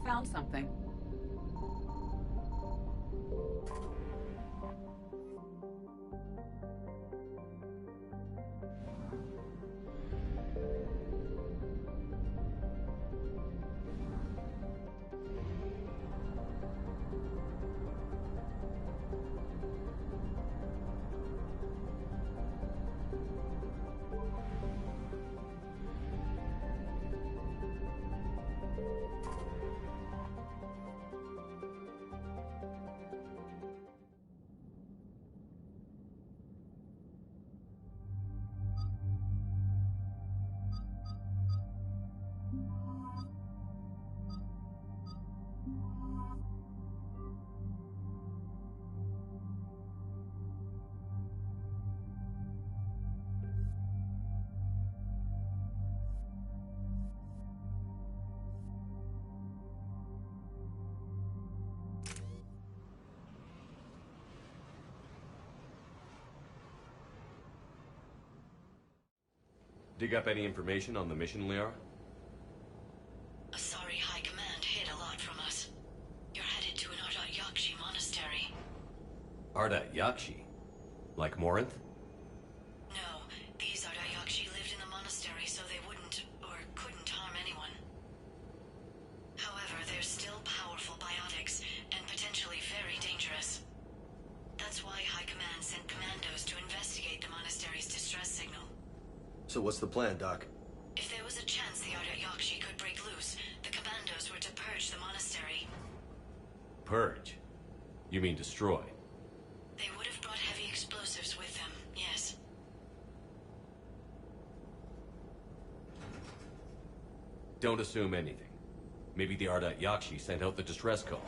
found something. Dig up any information on the mission, Liara? Asari High Command hid a lot from us. You're headed to an Ardat Yakshi monastery. Ardat Yakshi? Like Morinth? No, these Ardat Yakshi lived in the monastery so they wouldn't, or couldn't harm anyone. However, they're still powerful biotics, and potentially very dangerous. That's why High Command sent commandos to investigate the monastery's distress signal. So what's the plan, Doc? If there was a chance the Ardat Yakshi could break loose, the commandos were to purge the monastery. Purge? You mean destroy? They would have brought heavy explosives with them, yes. Don't assume anything. Maybe the Ardat Yakshi sent out the distress call.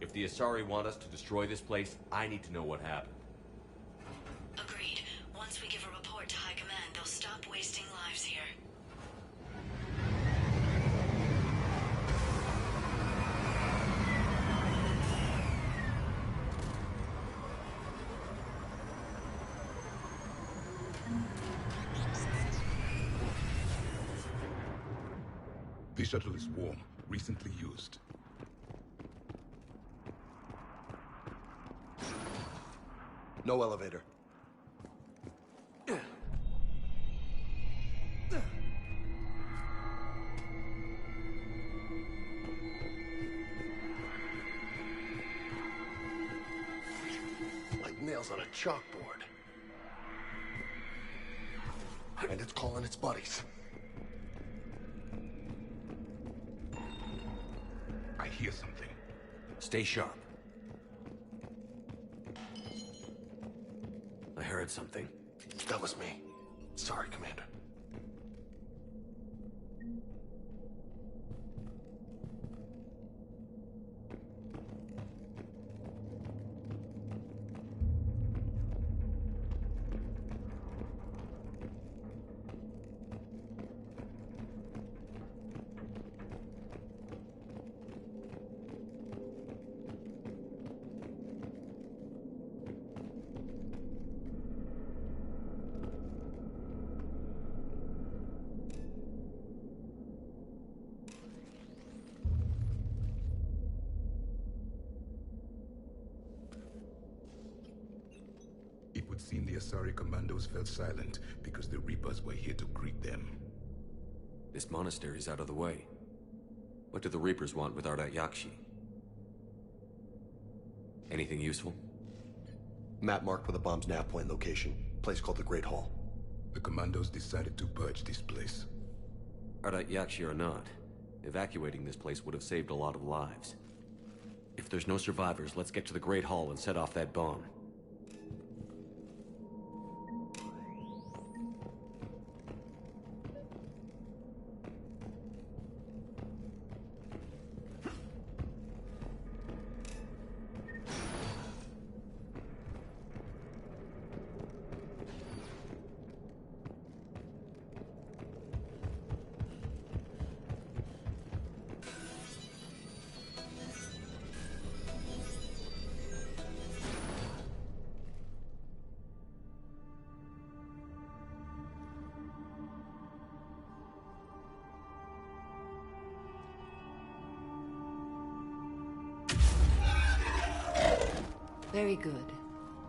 If the Asari want us to destroy this place, I need to know what happened. Agreed. Once we give a report to High Command, they'll stop wasting lives here. The shuttle is warm, recently used. No elevator. Like nails on a chalkboard. And it's calling its buddies. I hear something. Stay sharp. I heard something. That was me. Sorry, Commander. It would seem the Asari commandos fell silent because the Reapers were here to greet them. This monastery's out of the way. What do the Reapers want with Ardat Yakshi? Anything useful? Map marked with a bomb's nav point location. Place called the Great Hall. The commandos decided to purge this place. Ardat Yakshi or not, evacuating this place would have saved a lot of lives. If there's no survivors, let's get to the Great Hall and set off that bomb. Very good.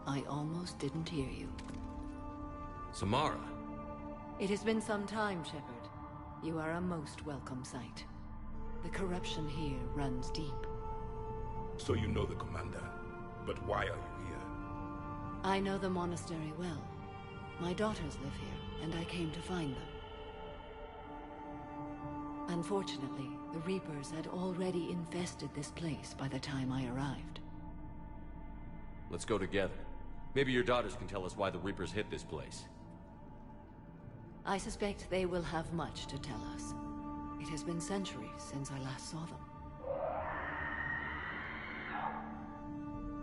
I almost didn't hear you. Samara? It has been some time, Shepard. You are a most welcome sight. The corruption here runs deep. So you know the commander. But why are you here? I know the monastery well. My daughters live here, and I came to find them. Unfortunately, the Reapers had already infested this place by the time I arrived. Let's go together. Maybe your daughters can tell us why the Reapers hit this place. I suspect they will have much to tell us. It has been centuries since I last saw them.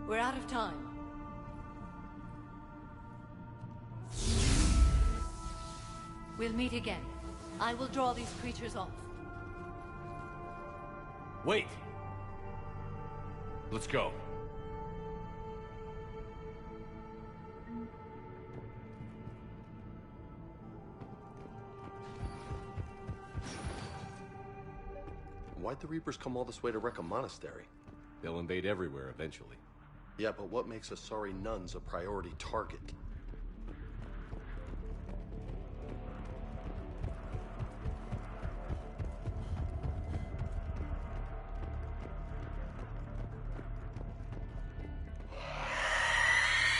We're out of time. We'll meet again. I will draw these creatures off. Wait! Let's go. Why'd the Reapers come all this way to wreck a monastery? They'll invade everywhere eventually. Yeah, but what makes Asari nuns a priority target?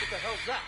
What the hell's that?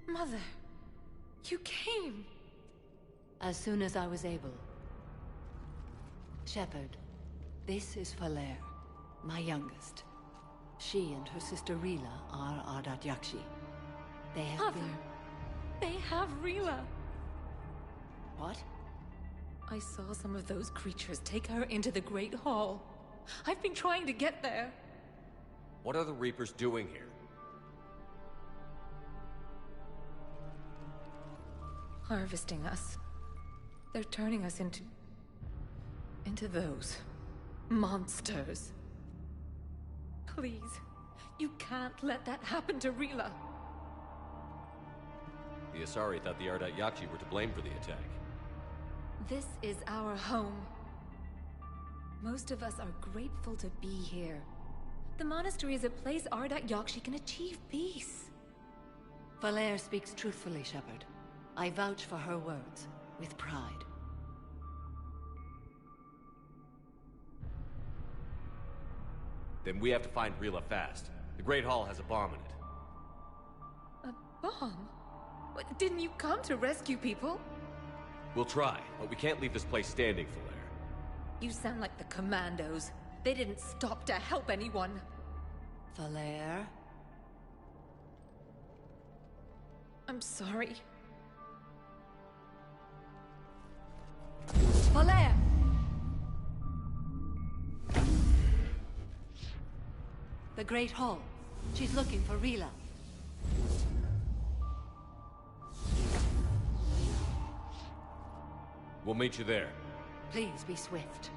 Mother, you came. As soon as I was able. Shepard, this is Falere, my youngest. She and her sister Rila are Ardat Yakshi. They have Mother, they have Rila. What? I saw some of those creatures take her into the Great Hall. I've been trying to get there. What are the Reapers doing here? Harvesting us. They're turning us into those monsters. Please, you can't let that happen to Rila. The Asari thought the Ardat Yakshi were to blame for the attack. This is our home. Most of us are grateful to be here. The monastery is a place Ardat Yakshi can achieve peace. Falere speaks truthfully, Shepard. I vouch for her words, with pride. Then we have to find Rila fast. The Great Hall has a bomb in it. A bomb? What, didn't you come to rescue people? We'll try, but we can't leave this place standing, Falere. You sound like the Commandos. They didn't stop to help anyone. Falere? I'm sorry. Falere! The Great Hall. She's looking for Rila. We'll meet you there. Please be swift.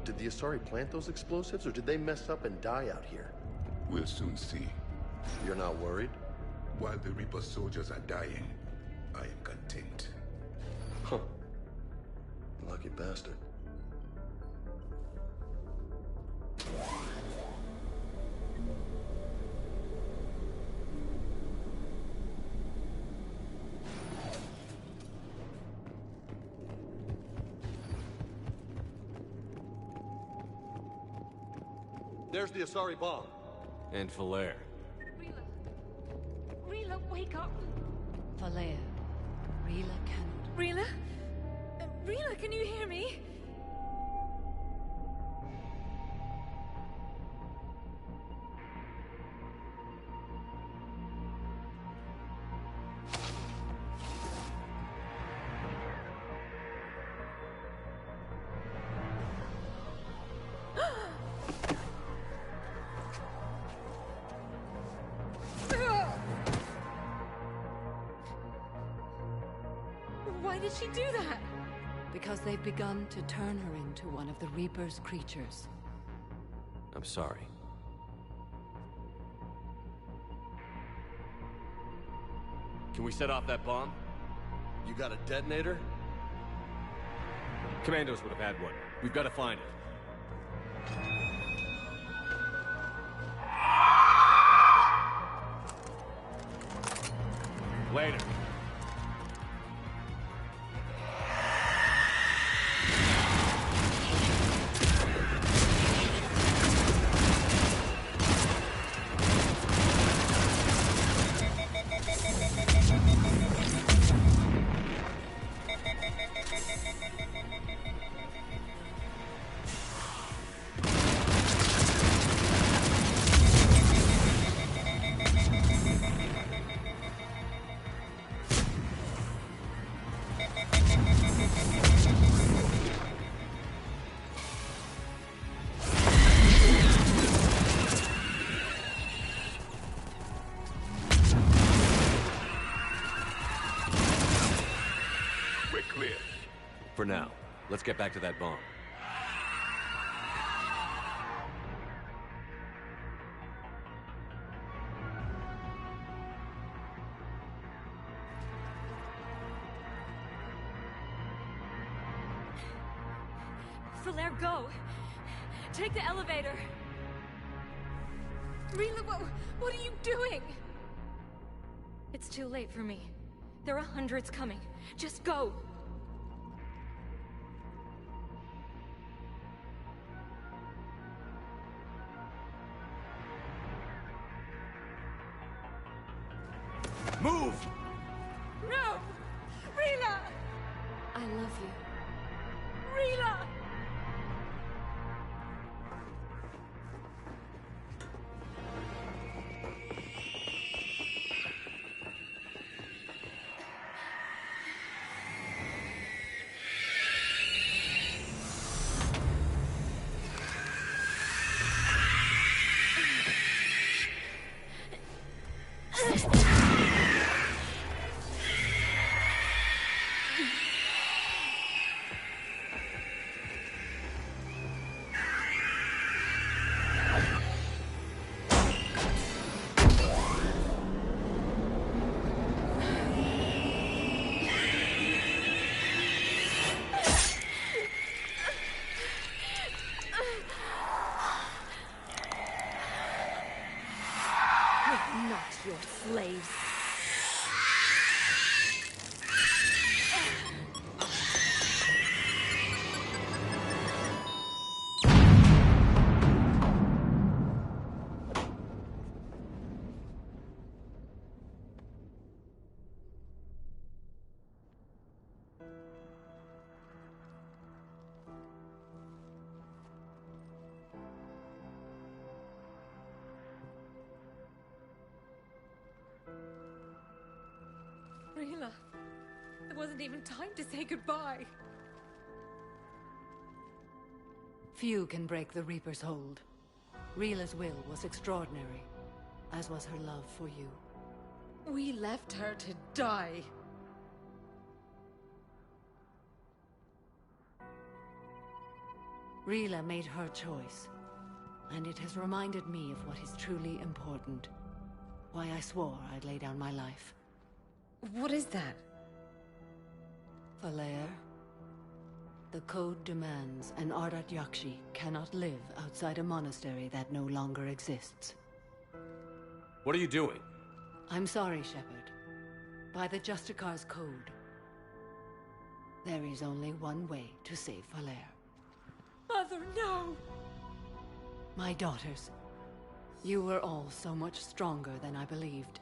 Did the Asari plant those explosives, or did they mess up and die out here? We'll soon see. You're not worried? While the Reaper soldiers are dying, I am content. Huh. Lucky bastard. There's the Asari bomb. And Falair. Rila, wake up! Falair, Rila cannot. Rila? Rila, can you hear me? Why did she do that? Because they've begun to turn her into one of the Reaper's creatures. I'm sorry. Can we set off that bomb? You got a detonator? Commandos would have had one. We've got to find it. Later. For now, let's get back to that bomb. Falair, go! Take the elevator! Rila, what are you doing? It's too late for me. There are hundreds coming. Just go! Move! No! Rila! I love you. Rila! Not your slaves. Rila, there wasn't even time to say goodbye. Few can break the Reaper's hold. Rila's will was extraordinary, as was her love for you. We left her to die. Rila made her choice, and it has reminded me of what is truly important. Why I swore I'd lay down my life. What is that? Falair, the code demands an Ardat Yakshi cannot live outside a monastery that no longer exists. What are you doing? I'm sorry, Shepard. By the Justicar's code, there is only one way to save Falair. Mother, no! My daughters, you were all so much stronger than I believed.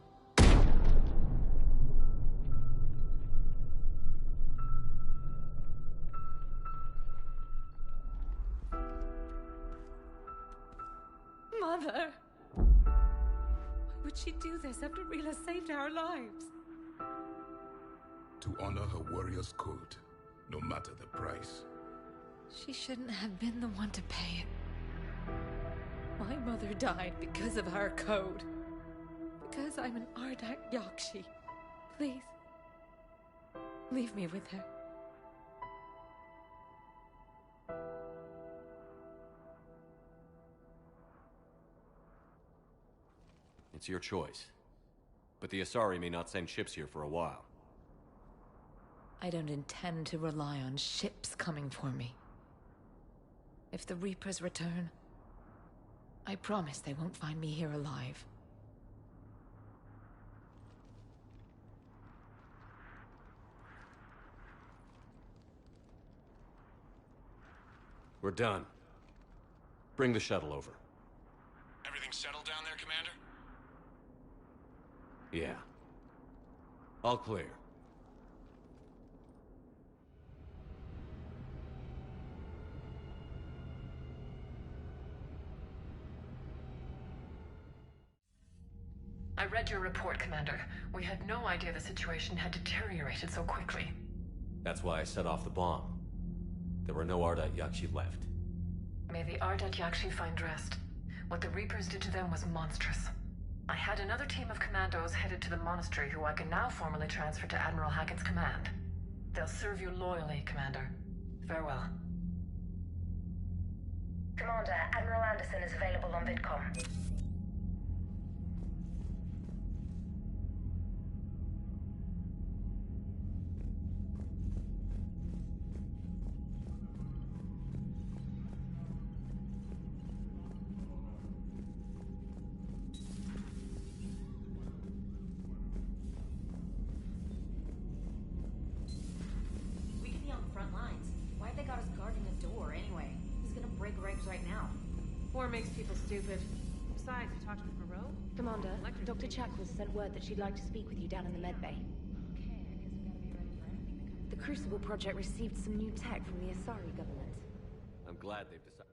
Mother! Why would she do this after Rila saved our lives? To honor her warrior's code, no matter the price. She shouldn't have been the one to pay it. My mother died because of our code. Because I'm an Ardat Yakshi. Please, leave me with her. It's your choice. But the Asari may not send ships here for a while. I don't intend to rely on ships coming for me. If the Reapers return, I promise they won't find me here alive. We're done. Bring the shuttle over. Everything settled down there, Commander? Yeah. All clear. I read your report, Commander. We had no idea the situation had deteriorated so quickly. That's why I set off the bomb. There were no Ardat Yakshi left. May the Ardat Yakshi find rest. What the Reapers did to them was monstrous. I had another team of commandos headed to the monastery who I can now formally transfer to Admiral Hackett's command. They'll serve you loyally, Commander. Farewell. Commander, Admiral Anderson is available on VidCom. We could be on the front lines. Why'd they got us guarding a door anyway? He's gonna break regs right now. War makes people stupid. Besides, you talked with Moreau? Commander, Dr. Chakwas sent word that she'd like to speak with you down in the medbay. The Crucible Project received some new tech from the Asari government. I'm glad they've decided.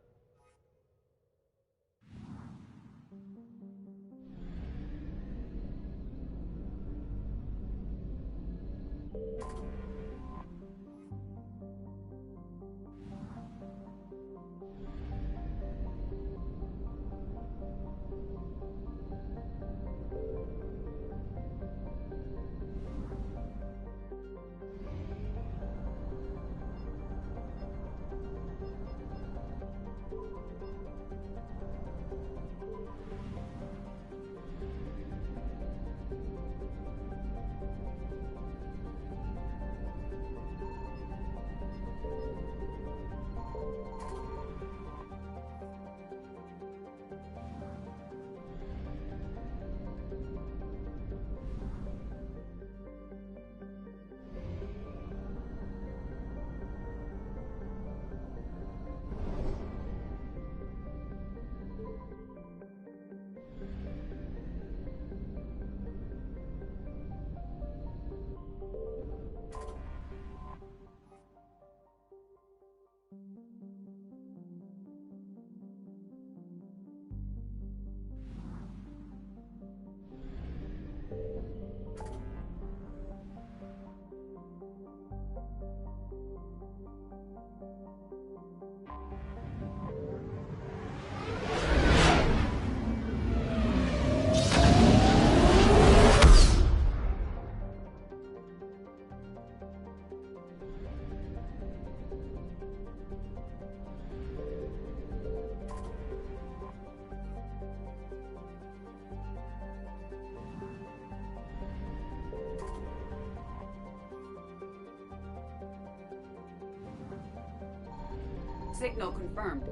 Signal confirmed.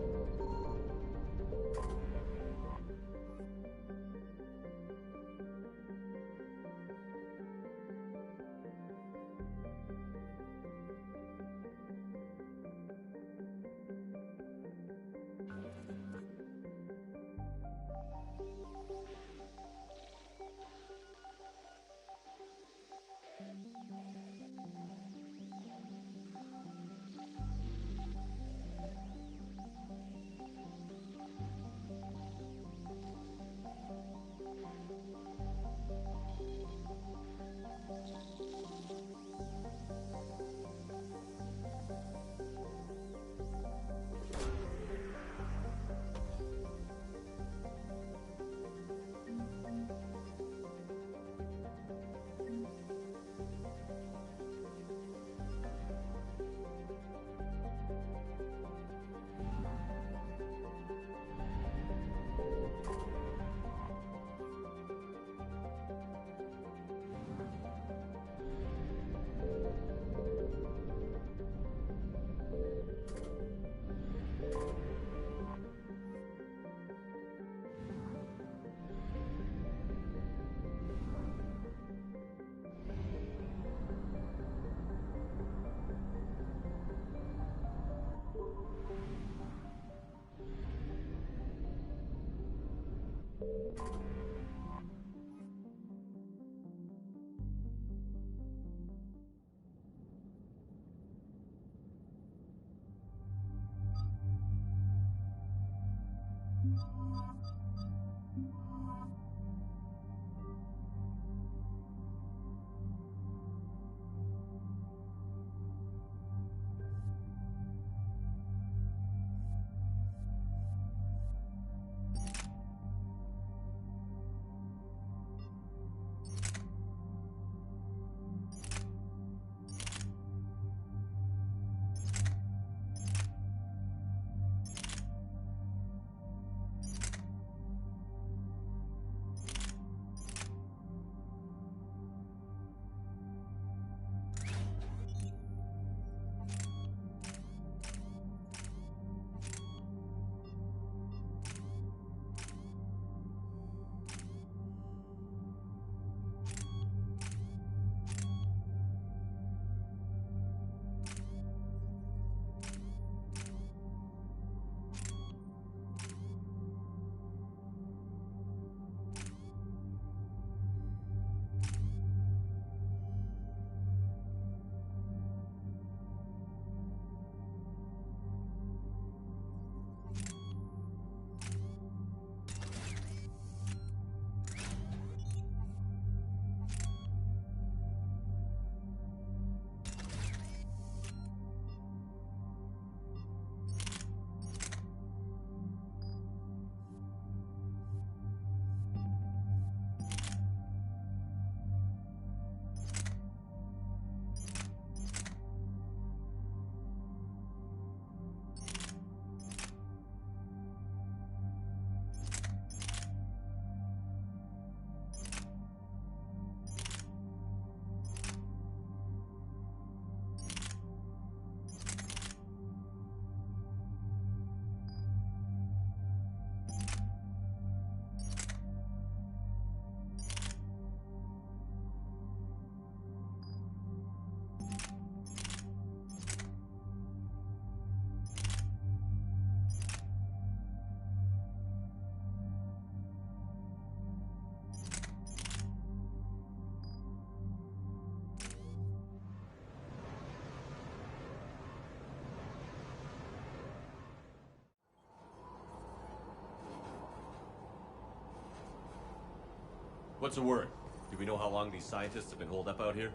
What's the word? Do we know how long these scientists have been holed up out here?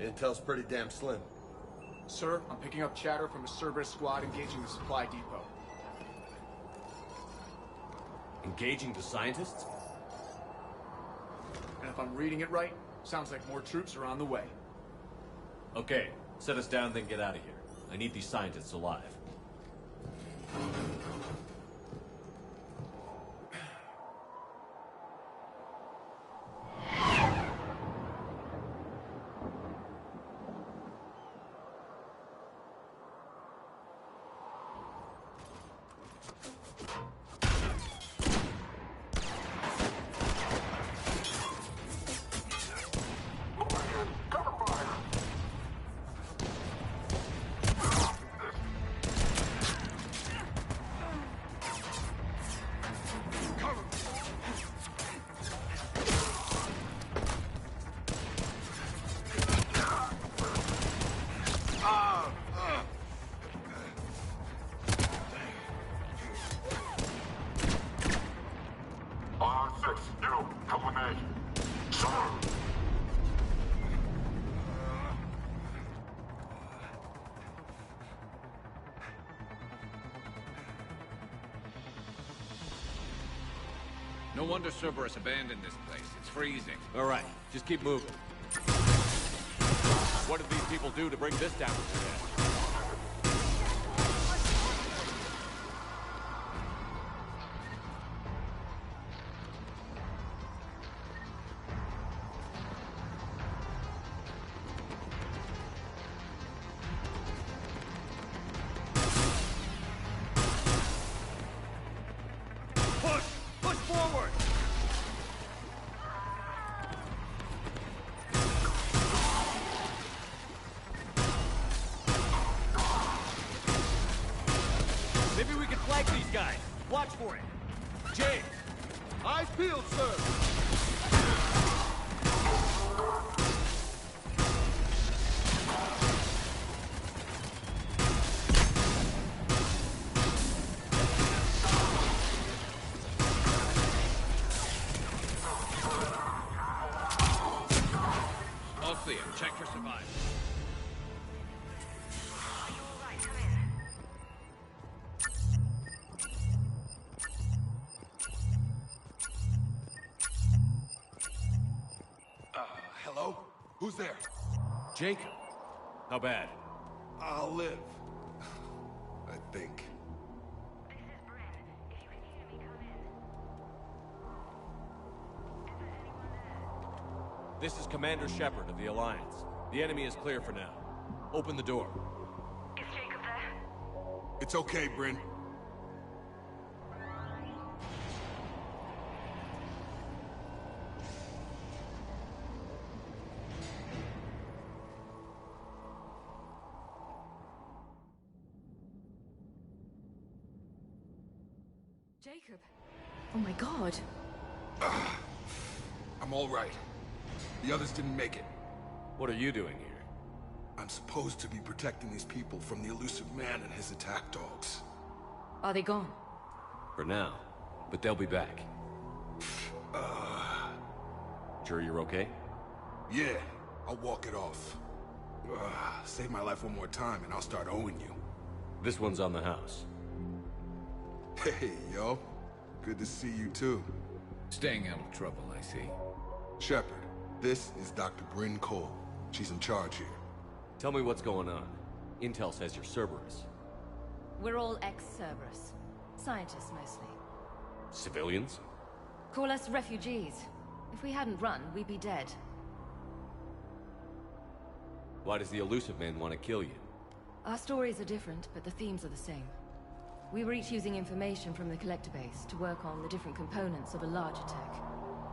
Intel's pretty damn slim. Sir, I'm picking up chatter from a Cerberus squad engaging the supply depot. Engaging the scientists? And if I'm reading it right, sounds like more troops are on the way. Okay, set us down, then get out of here. I need these scientists alive. wonder Cerberus abandoned this place. It's freezing. All right, just keep moving. What did these people do to bring this down to their head? Watch for it. James! Eyes peeled, sir! All clear. Check for survival. Hello? Who's there? Jacob. How bad? I'll live. I think. This is Commander Shepard of the Alliance. The enemy is clear for now. Open the door. Is Jacob there? It's okay, Bryn. Jacob. Oh my god. I'm all right. The others didn't make it. What are you doing here? I'm supposed to be protecting these people from the elusive man and his attack dogs. Are they gone? For now. But they'll be back. Sure you're okay? Yeah, I'll walk it off. Save my life one more time and I'll start owing you. This one's on the house. Hey, yo. Good to see you, too. Staying out of trouble, I see. Shepard, this is Dr. Bryn Cole. She's in charge here. Tell me what's going on. Intel says you're Cerberus. We're all ex-Cerberus. Scientists, mostly. Civilians? Call us refugees. If we hadn't run, we'd be dead. Why does the elusive man want to kill you? Our stories are different, but the themes are the same. We were each using information from the collector base to work on the different components of a larger tech.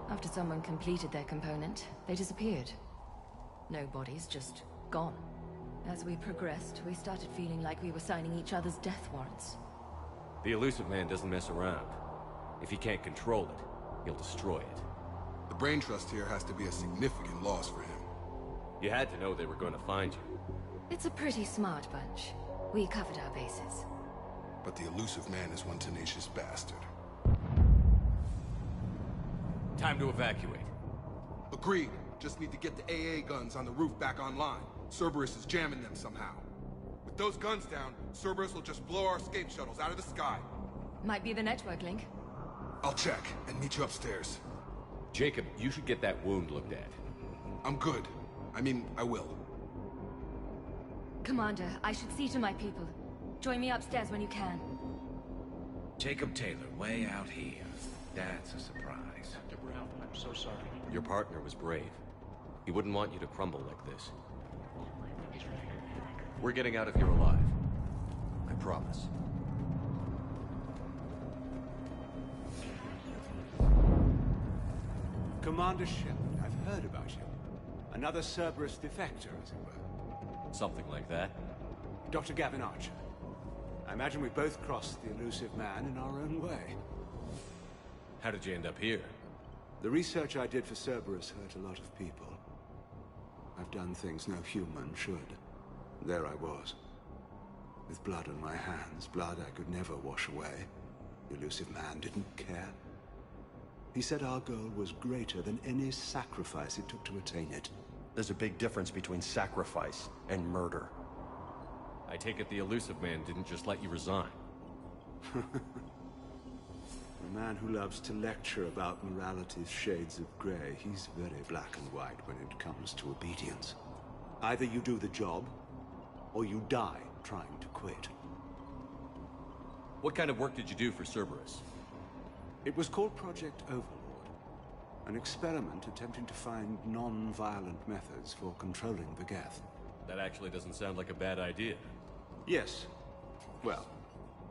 After someone completed their component, they disappeared. No bodies, just gone. As we progressed, we started feeling like we were signing each other's death warrants. The elusive man doesn't mess around. If he can't control it, he'll destroy it. The brain trust here has to be a significant loss for him. You had to know they were going to find you. It's a pretty smart bunch. We covered our bases. But the elusive man is one tenacious bastard. Time to evacuate. Agreed. Just need to get the AA guns on the roof back online. Cerberus is jamming them somehow. With those guns down, Cerberus will just blow our escape shuttles out of the sky. Might be the network link. I'll check and meet you upstairs. Jacob, you should get that wound looked at. I'm good. I mean, I will. Commander, I should see to my people. Join me upstairs when you can. Jacob Taylor, way out here. That's a surprise. Dr. Brown, I'm so sorry. Your partner was brave. He wouldn't want you to crumble like this. We're getting out of here alive. I promise. Commander Shepard, I've heard about you. Another Cerberus defector, as it were. Something like that. Dr. Gavin Archer. I imagine we both crossed the elusive man in our own way. How did you end up here? The research I did for Cerberus hurt a lot of people. I've done things no human should. There I was. With blood on my hands, blood I could never wash away. The elusive man didn't care. He said our goal was greater than any sacrifice it took to attain it. There's a big difference between sacrifice and murder. I take it the elusive man didn't just let you resign. man who loves to lecture about morality's shades of grey. He's very black and white when it comes to obedience. Either you do the job, or you die trying to quit. What kind of work did you do for Cerberus? It was called Project Overlord, an experiment attempting to find non-violent methods for controlling the Geth. That actually doesn't sound like a bad idea. Yes. Well,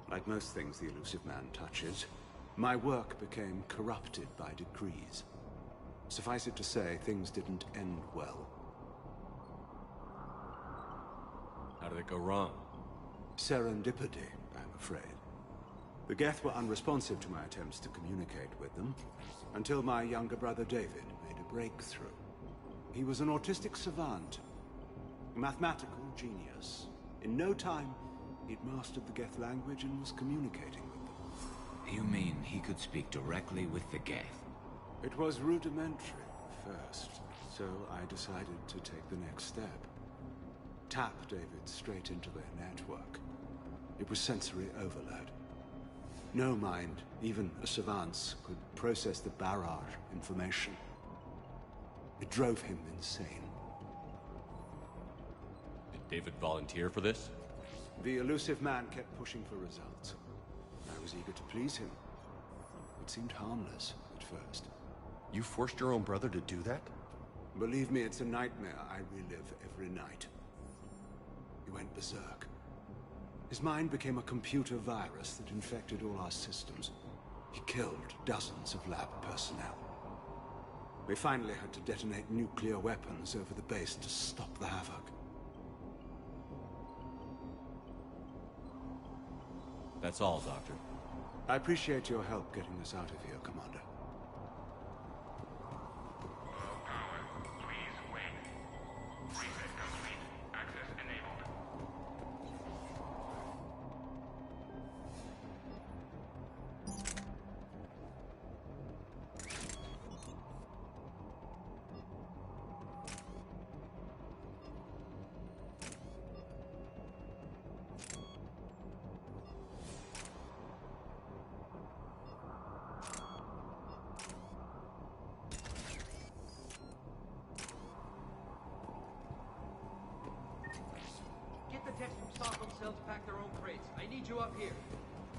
like most things the elusive man touches, my work became corrupted by degrees. Suffice it to say, things didn't end well. How did it go wrong? Serendipity, I'm afraid. The Geth were unresponsive to my attempts to communicate with them, until my younger brother David made a breakthrough. He was an autistic savant, a mathematical genius. In no time, he'd mastered the Geth language and was communicating with them. You mean he could speak directly with the Geth? It was rudimentary at first, so I decided to take the next step. Tap David straight into their network. It was sensory overload. No mind, even a savant's, could process the barrage information. It drove him insane. Did David volunteer for this? The elusive man kept pushing for results. I was eager to please him. It seemed harmless at first. You forced your own brother to do that? Believe me, it's a nightmare I relive every night. He went berserk. His mind became a computer virus that infected all our systems. He killed dozens of lab personnel. We finally had to detonate nuclear weapons over the base to stop the havoc. That's all, Doctor. I appreciate your help getting us out of here, Commander.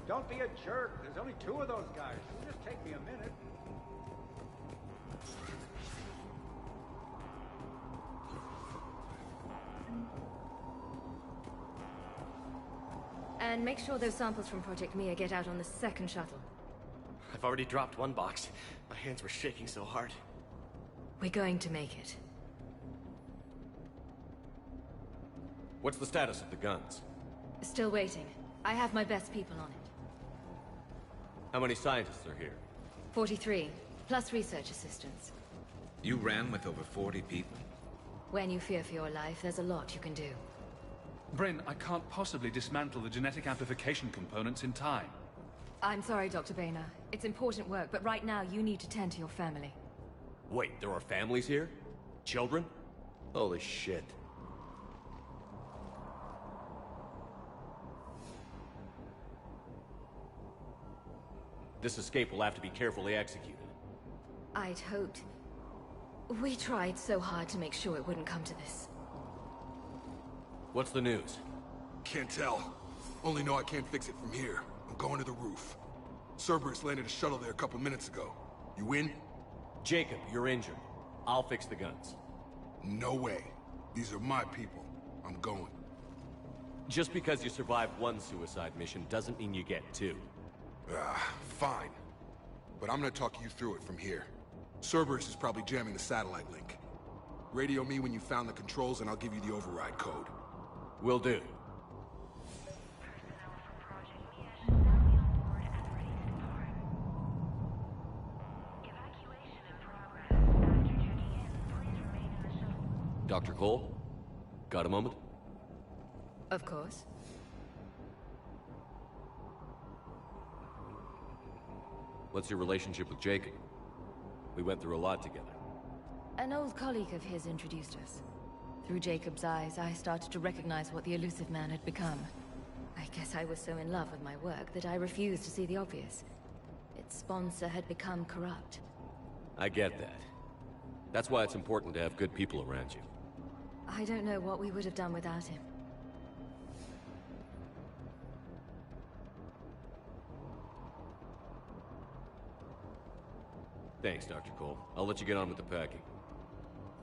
Don't be a jerk. There's only 2 of those guys. It'll just take me a minute. And make sure those samples from Project Mia get out on the second shuttle. I've already dropped one box. My hands were shaking so hard. We're going to make it. What's the status of the guns? Still waiting. I have my best people on it. How many scientists are here? 43, plus research assistants. You ran with over 40 people. When you fear for your life, there's a lot you can do. Bryn, I can't possibly dismantle the genetic amplification components in time. I'm sorry, Dr. Boehner. It's important work, but right now you need to tend to your family. Wait, there are families here? Children? Holy shit. This escape will have to be carefully executed. I'd hoped. We tried so hard to make sure it wouldn't come to this. What's the news? Can't tell. Only know I can't fix it from here. I'm going to the roof. Cerberus landed a shuttle there a couple minutes ago. You in? Jacob, you're injured. I'll fix the guns. No way. These are my people. I'm going. Just because you survived one suicide mission doesn't mean you get 2. Fine. But I'm gonna talk you through it from here. Cerberus is probably jamming the satellite link. Radio me when you found the controls and I'll give you the override code. Will do. Dr. Cole? Got a moment? Of course. What's your relationship with Jacob? We went through a lot together. An old colleague of his introduced us. Through Jacob's eyes, I started to recognize what the elusive man had become. I guess I was so in love with my work that I refused to see the obvious. It its sponsor had become corrupt. I get that. That's why it's important to have good people around you. I don't know what we would have done without him. Thanks, Dr. Cole. I'll let you get on with the packing.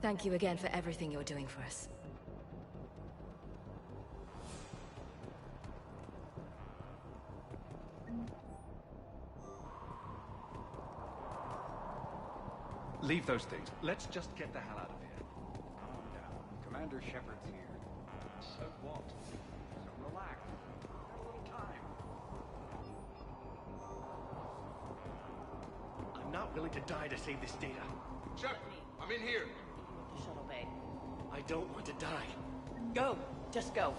Thank you again for everything you're doing for us. Leave those things. Let's just get the hell out of here. Calm down. Commander Shepard's here. So what? So relax. Have a little time. I'm not willing to die to save this data. Shepard, I'm in here. The shuttle bay. I don't want to die. Go. Just go.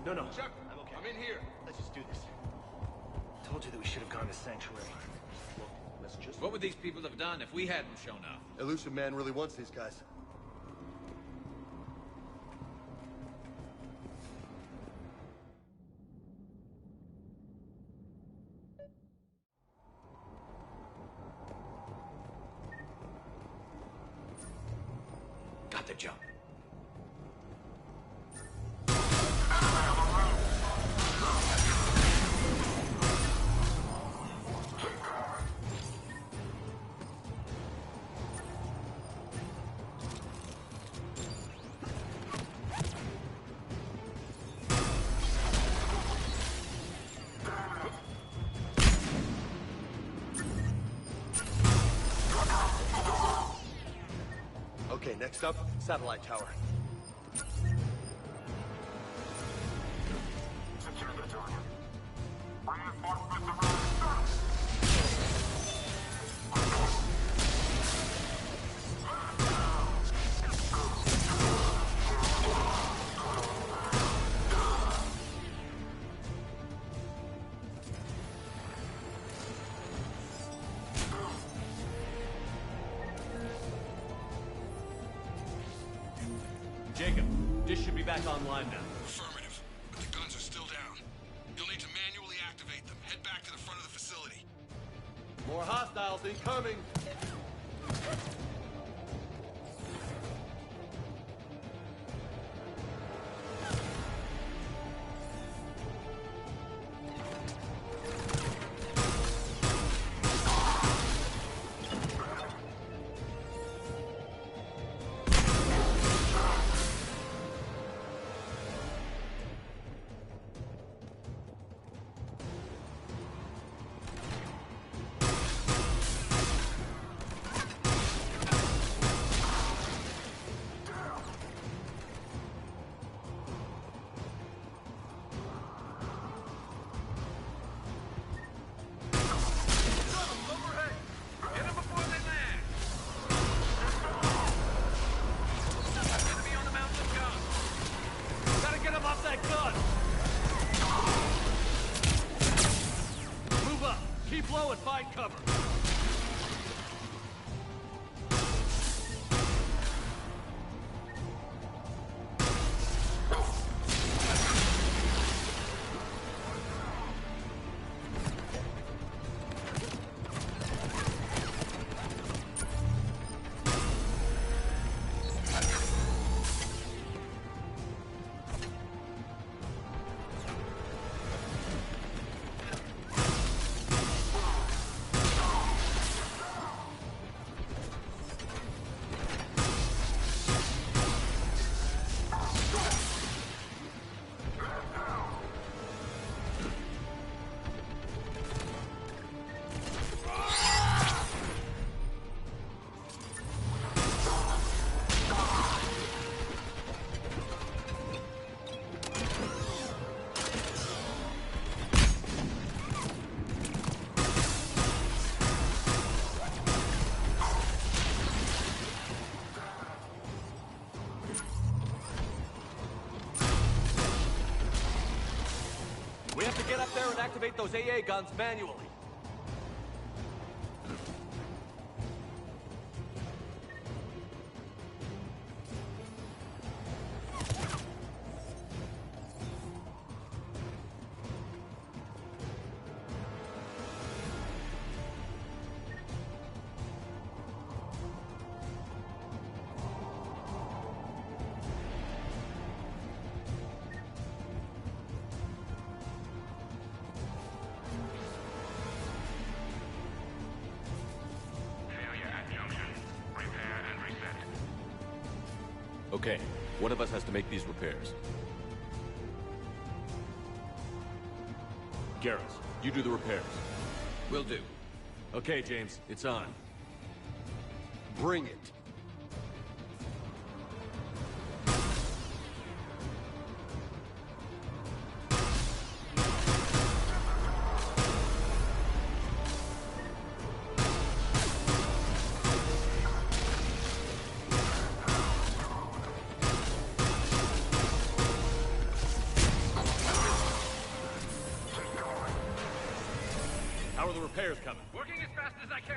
No, no. Shepard, I'm okay. I'm in here. Let's just do this. I told you that we should have gone to Sanctuary. Look, let's just... What would these people have done if we hadn't shown up? Elusive Man really wants these guys. Got the jump. Okay, next up, satellite tower. Jacob, dish should be back online now. Affirmative, but the guns are still down. You'll need to manually activate them. Head back to the front of the facility. More hostiles incoming! Keep low and find cover. We have to get up there and activate those AA guns manually. Okay, one of us has to make these repairs. Garrus, you do the repairs. Will do. Okay, James, it's on. Bring it. How are the repairs coming? Working as fast as I can.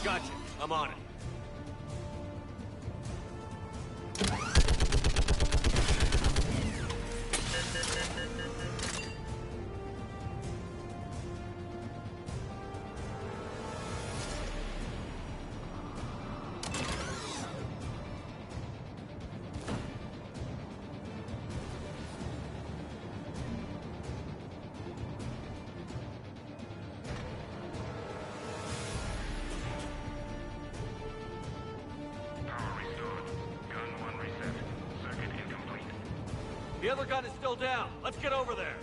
Gotcha. I'm on it. The other gun is still down. Let's get over there.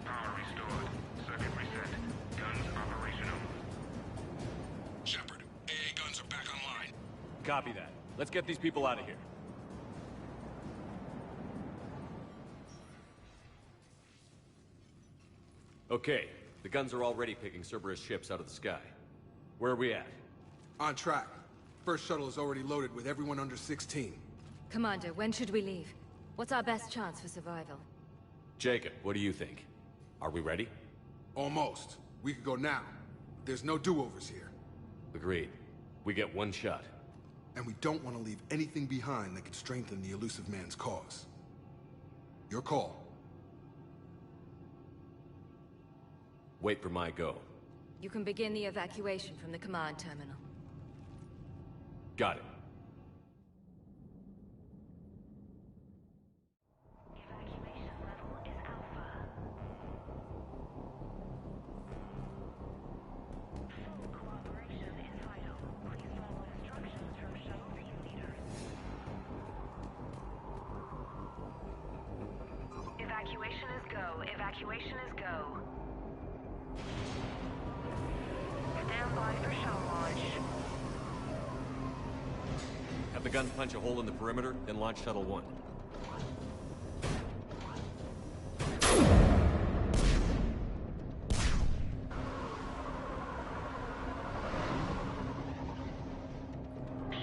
Power restored. Circuit reset. Guns operational. Shepard, AA guns are back online. Copy that. Let's get these people out of here. Okay, the guns are already picking Cerberus ships out of the sky. Where are we at? On track. First shuttle is already loaded with everyone under 16. Commander, when should we leave? What's our best chance for survival? Jacob, what do you think? Are we ready? Almost. We could go now. There's no do-overs here. Agreed. We get one shot. And we don't want to leave anything behind that could strengthen the elusive man's cause. Your call. Wait for my go. You can begin the evacuation from the command terminal. Got it. Evacuation is go. Evacuation is go. Stand by for shuttle launch. Have the guns punch a hole in the perimeter, then launch Shuttle 1.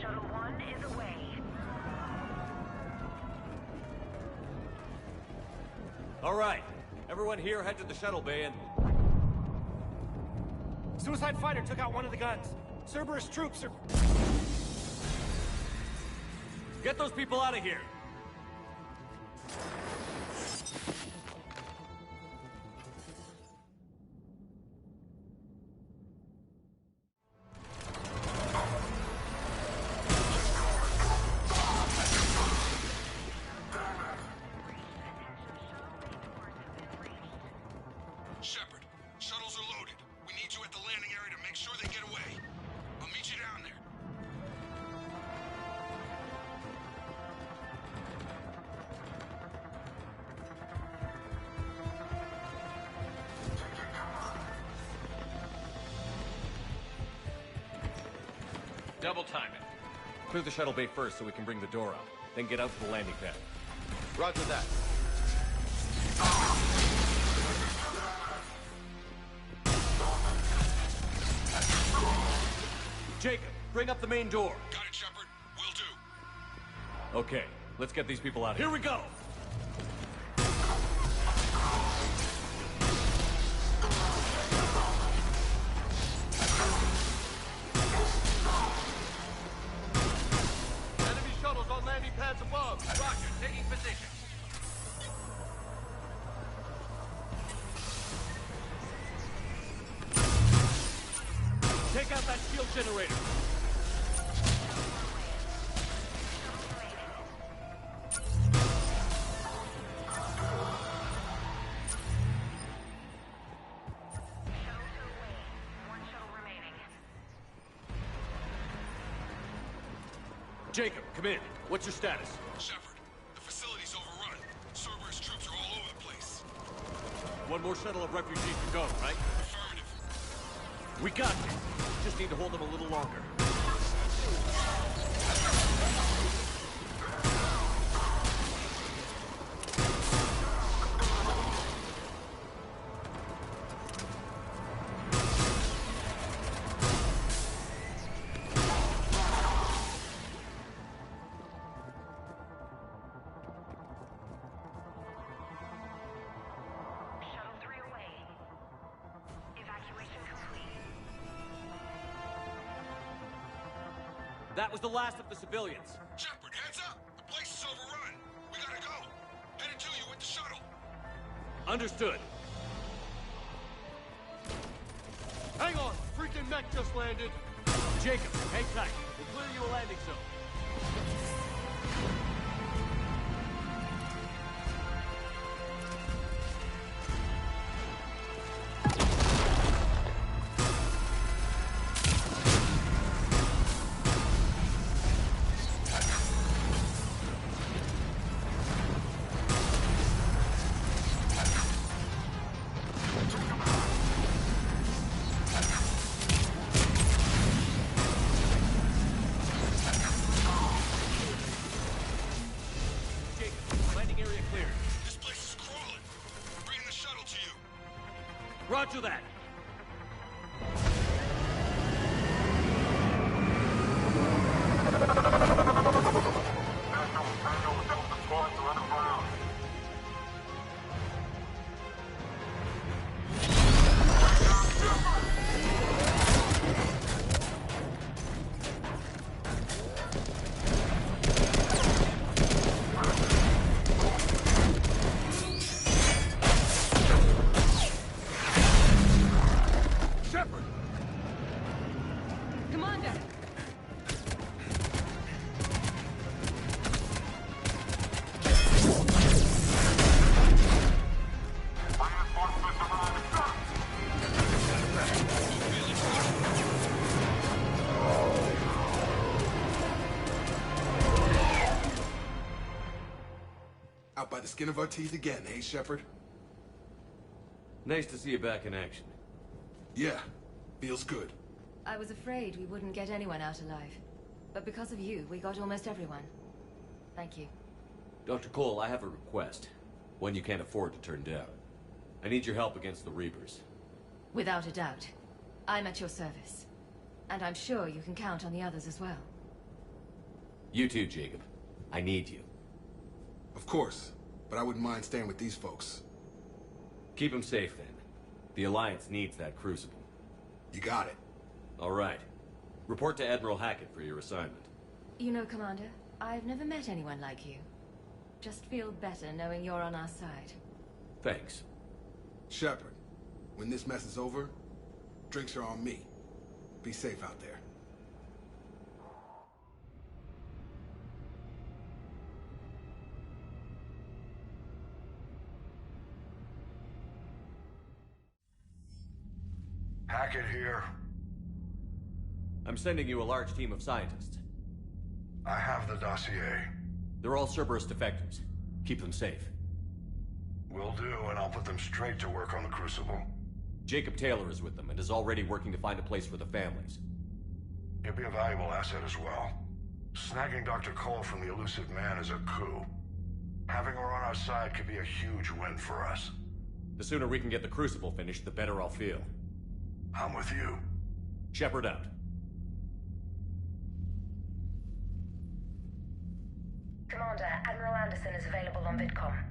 Shuttle 1 is away. All right. Everyone here head to the shuttle bay and... Suicide fighter took out one of the guns. Cerberus troops are... Get those people out of here! Shepard, shuttles are loaded. We need you at the landing area to make sure they get away. I'll meet you down there. Double time it. Clear the shuttle bay first so we can bring the door up. Then get out to the landing pad. Roger that. Jacob, bring up the main door. Got it, Shepard. Will do. Okay, let's get these people out. Here we go! Enemy shuttles on landing pads above. Roger, taking position. Take out that shield generator. Jacob, come in. What's your status? Shepard, the facility's overrun. Cerberus troops are all over the place. One more shuttle of refugees to go, right? Affirmative. We got you. Just need to hold them a little longer. Shuttle 3 away. Evacuation complete. That was the last of the civilians. Shepard, heads up! The place is overrun. We gotta go. Headed to you with the shuttle. Understood. Hang on, freaking mech just landed. Jacob, hang tight. We'll clear you a landing zone. Roger that. Out by the skin of our teeth again, eh, Shepard? Nice to see you back in action. Yeah, feels good. I was afraid we wouldn't get anyone out alive. But because of you, we got almost everyone. Thank you. Dr. Cole, I have a request. One you can't afford to turn down. I need your help against the Reapers. Without a doubt. I'm at your service. And I'm sure you can count on the others as well. You too, Jacob. I need you. Of course, but I wouldn't mind staying with these folks. Keep them safe, then. The Alliance needs that crucible. You got it. All right. Report to Admiral Hackett for your assignment. You know, Commander, I've never met anyone like you. Just feel better knowing you're on our side. Thanks. Shepard, when this mess is over, drinks are on me. Be safe out there. Hackett here. I'm sending you a large team of scientists. I have the dossier. They're all Cerberus defectors. Keep them safe. Will do, and I'll put them straight to work on the Crucible. Jacob Taylor is with them and is already working to find a place for the families. He'll be a valuable asset as well. Snagging Dr. Cole from the elusive man is a coup. Having her on our side could be a huge win for us. The sooner we can get the Crucible finished, the better I'll feel. I'm with you. Shepard out. Commander, Admiral Anderson is available on VidCom.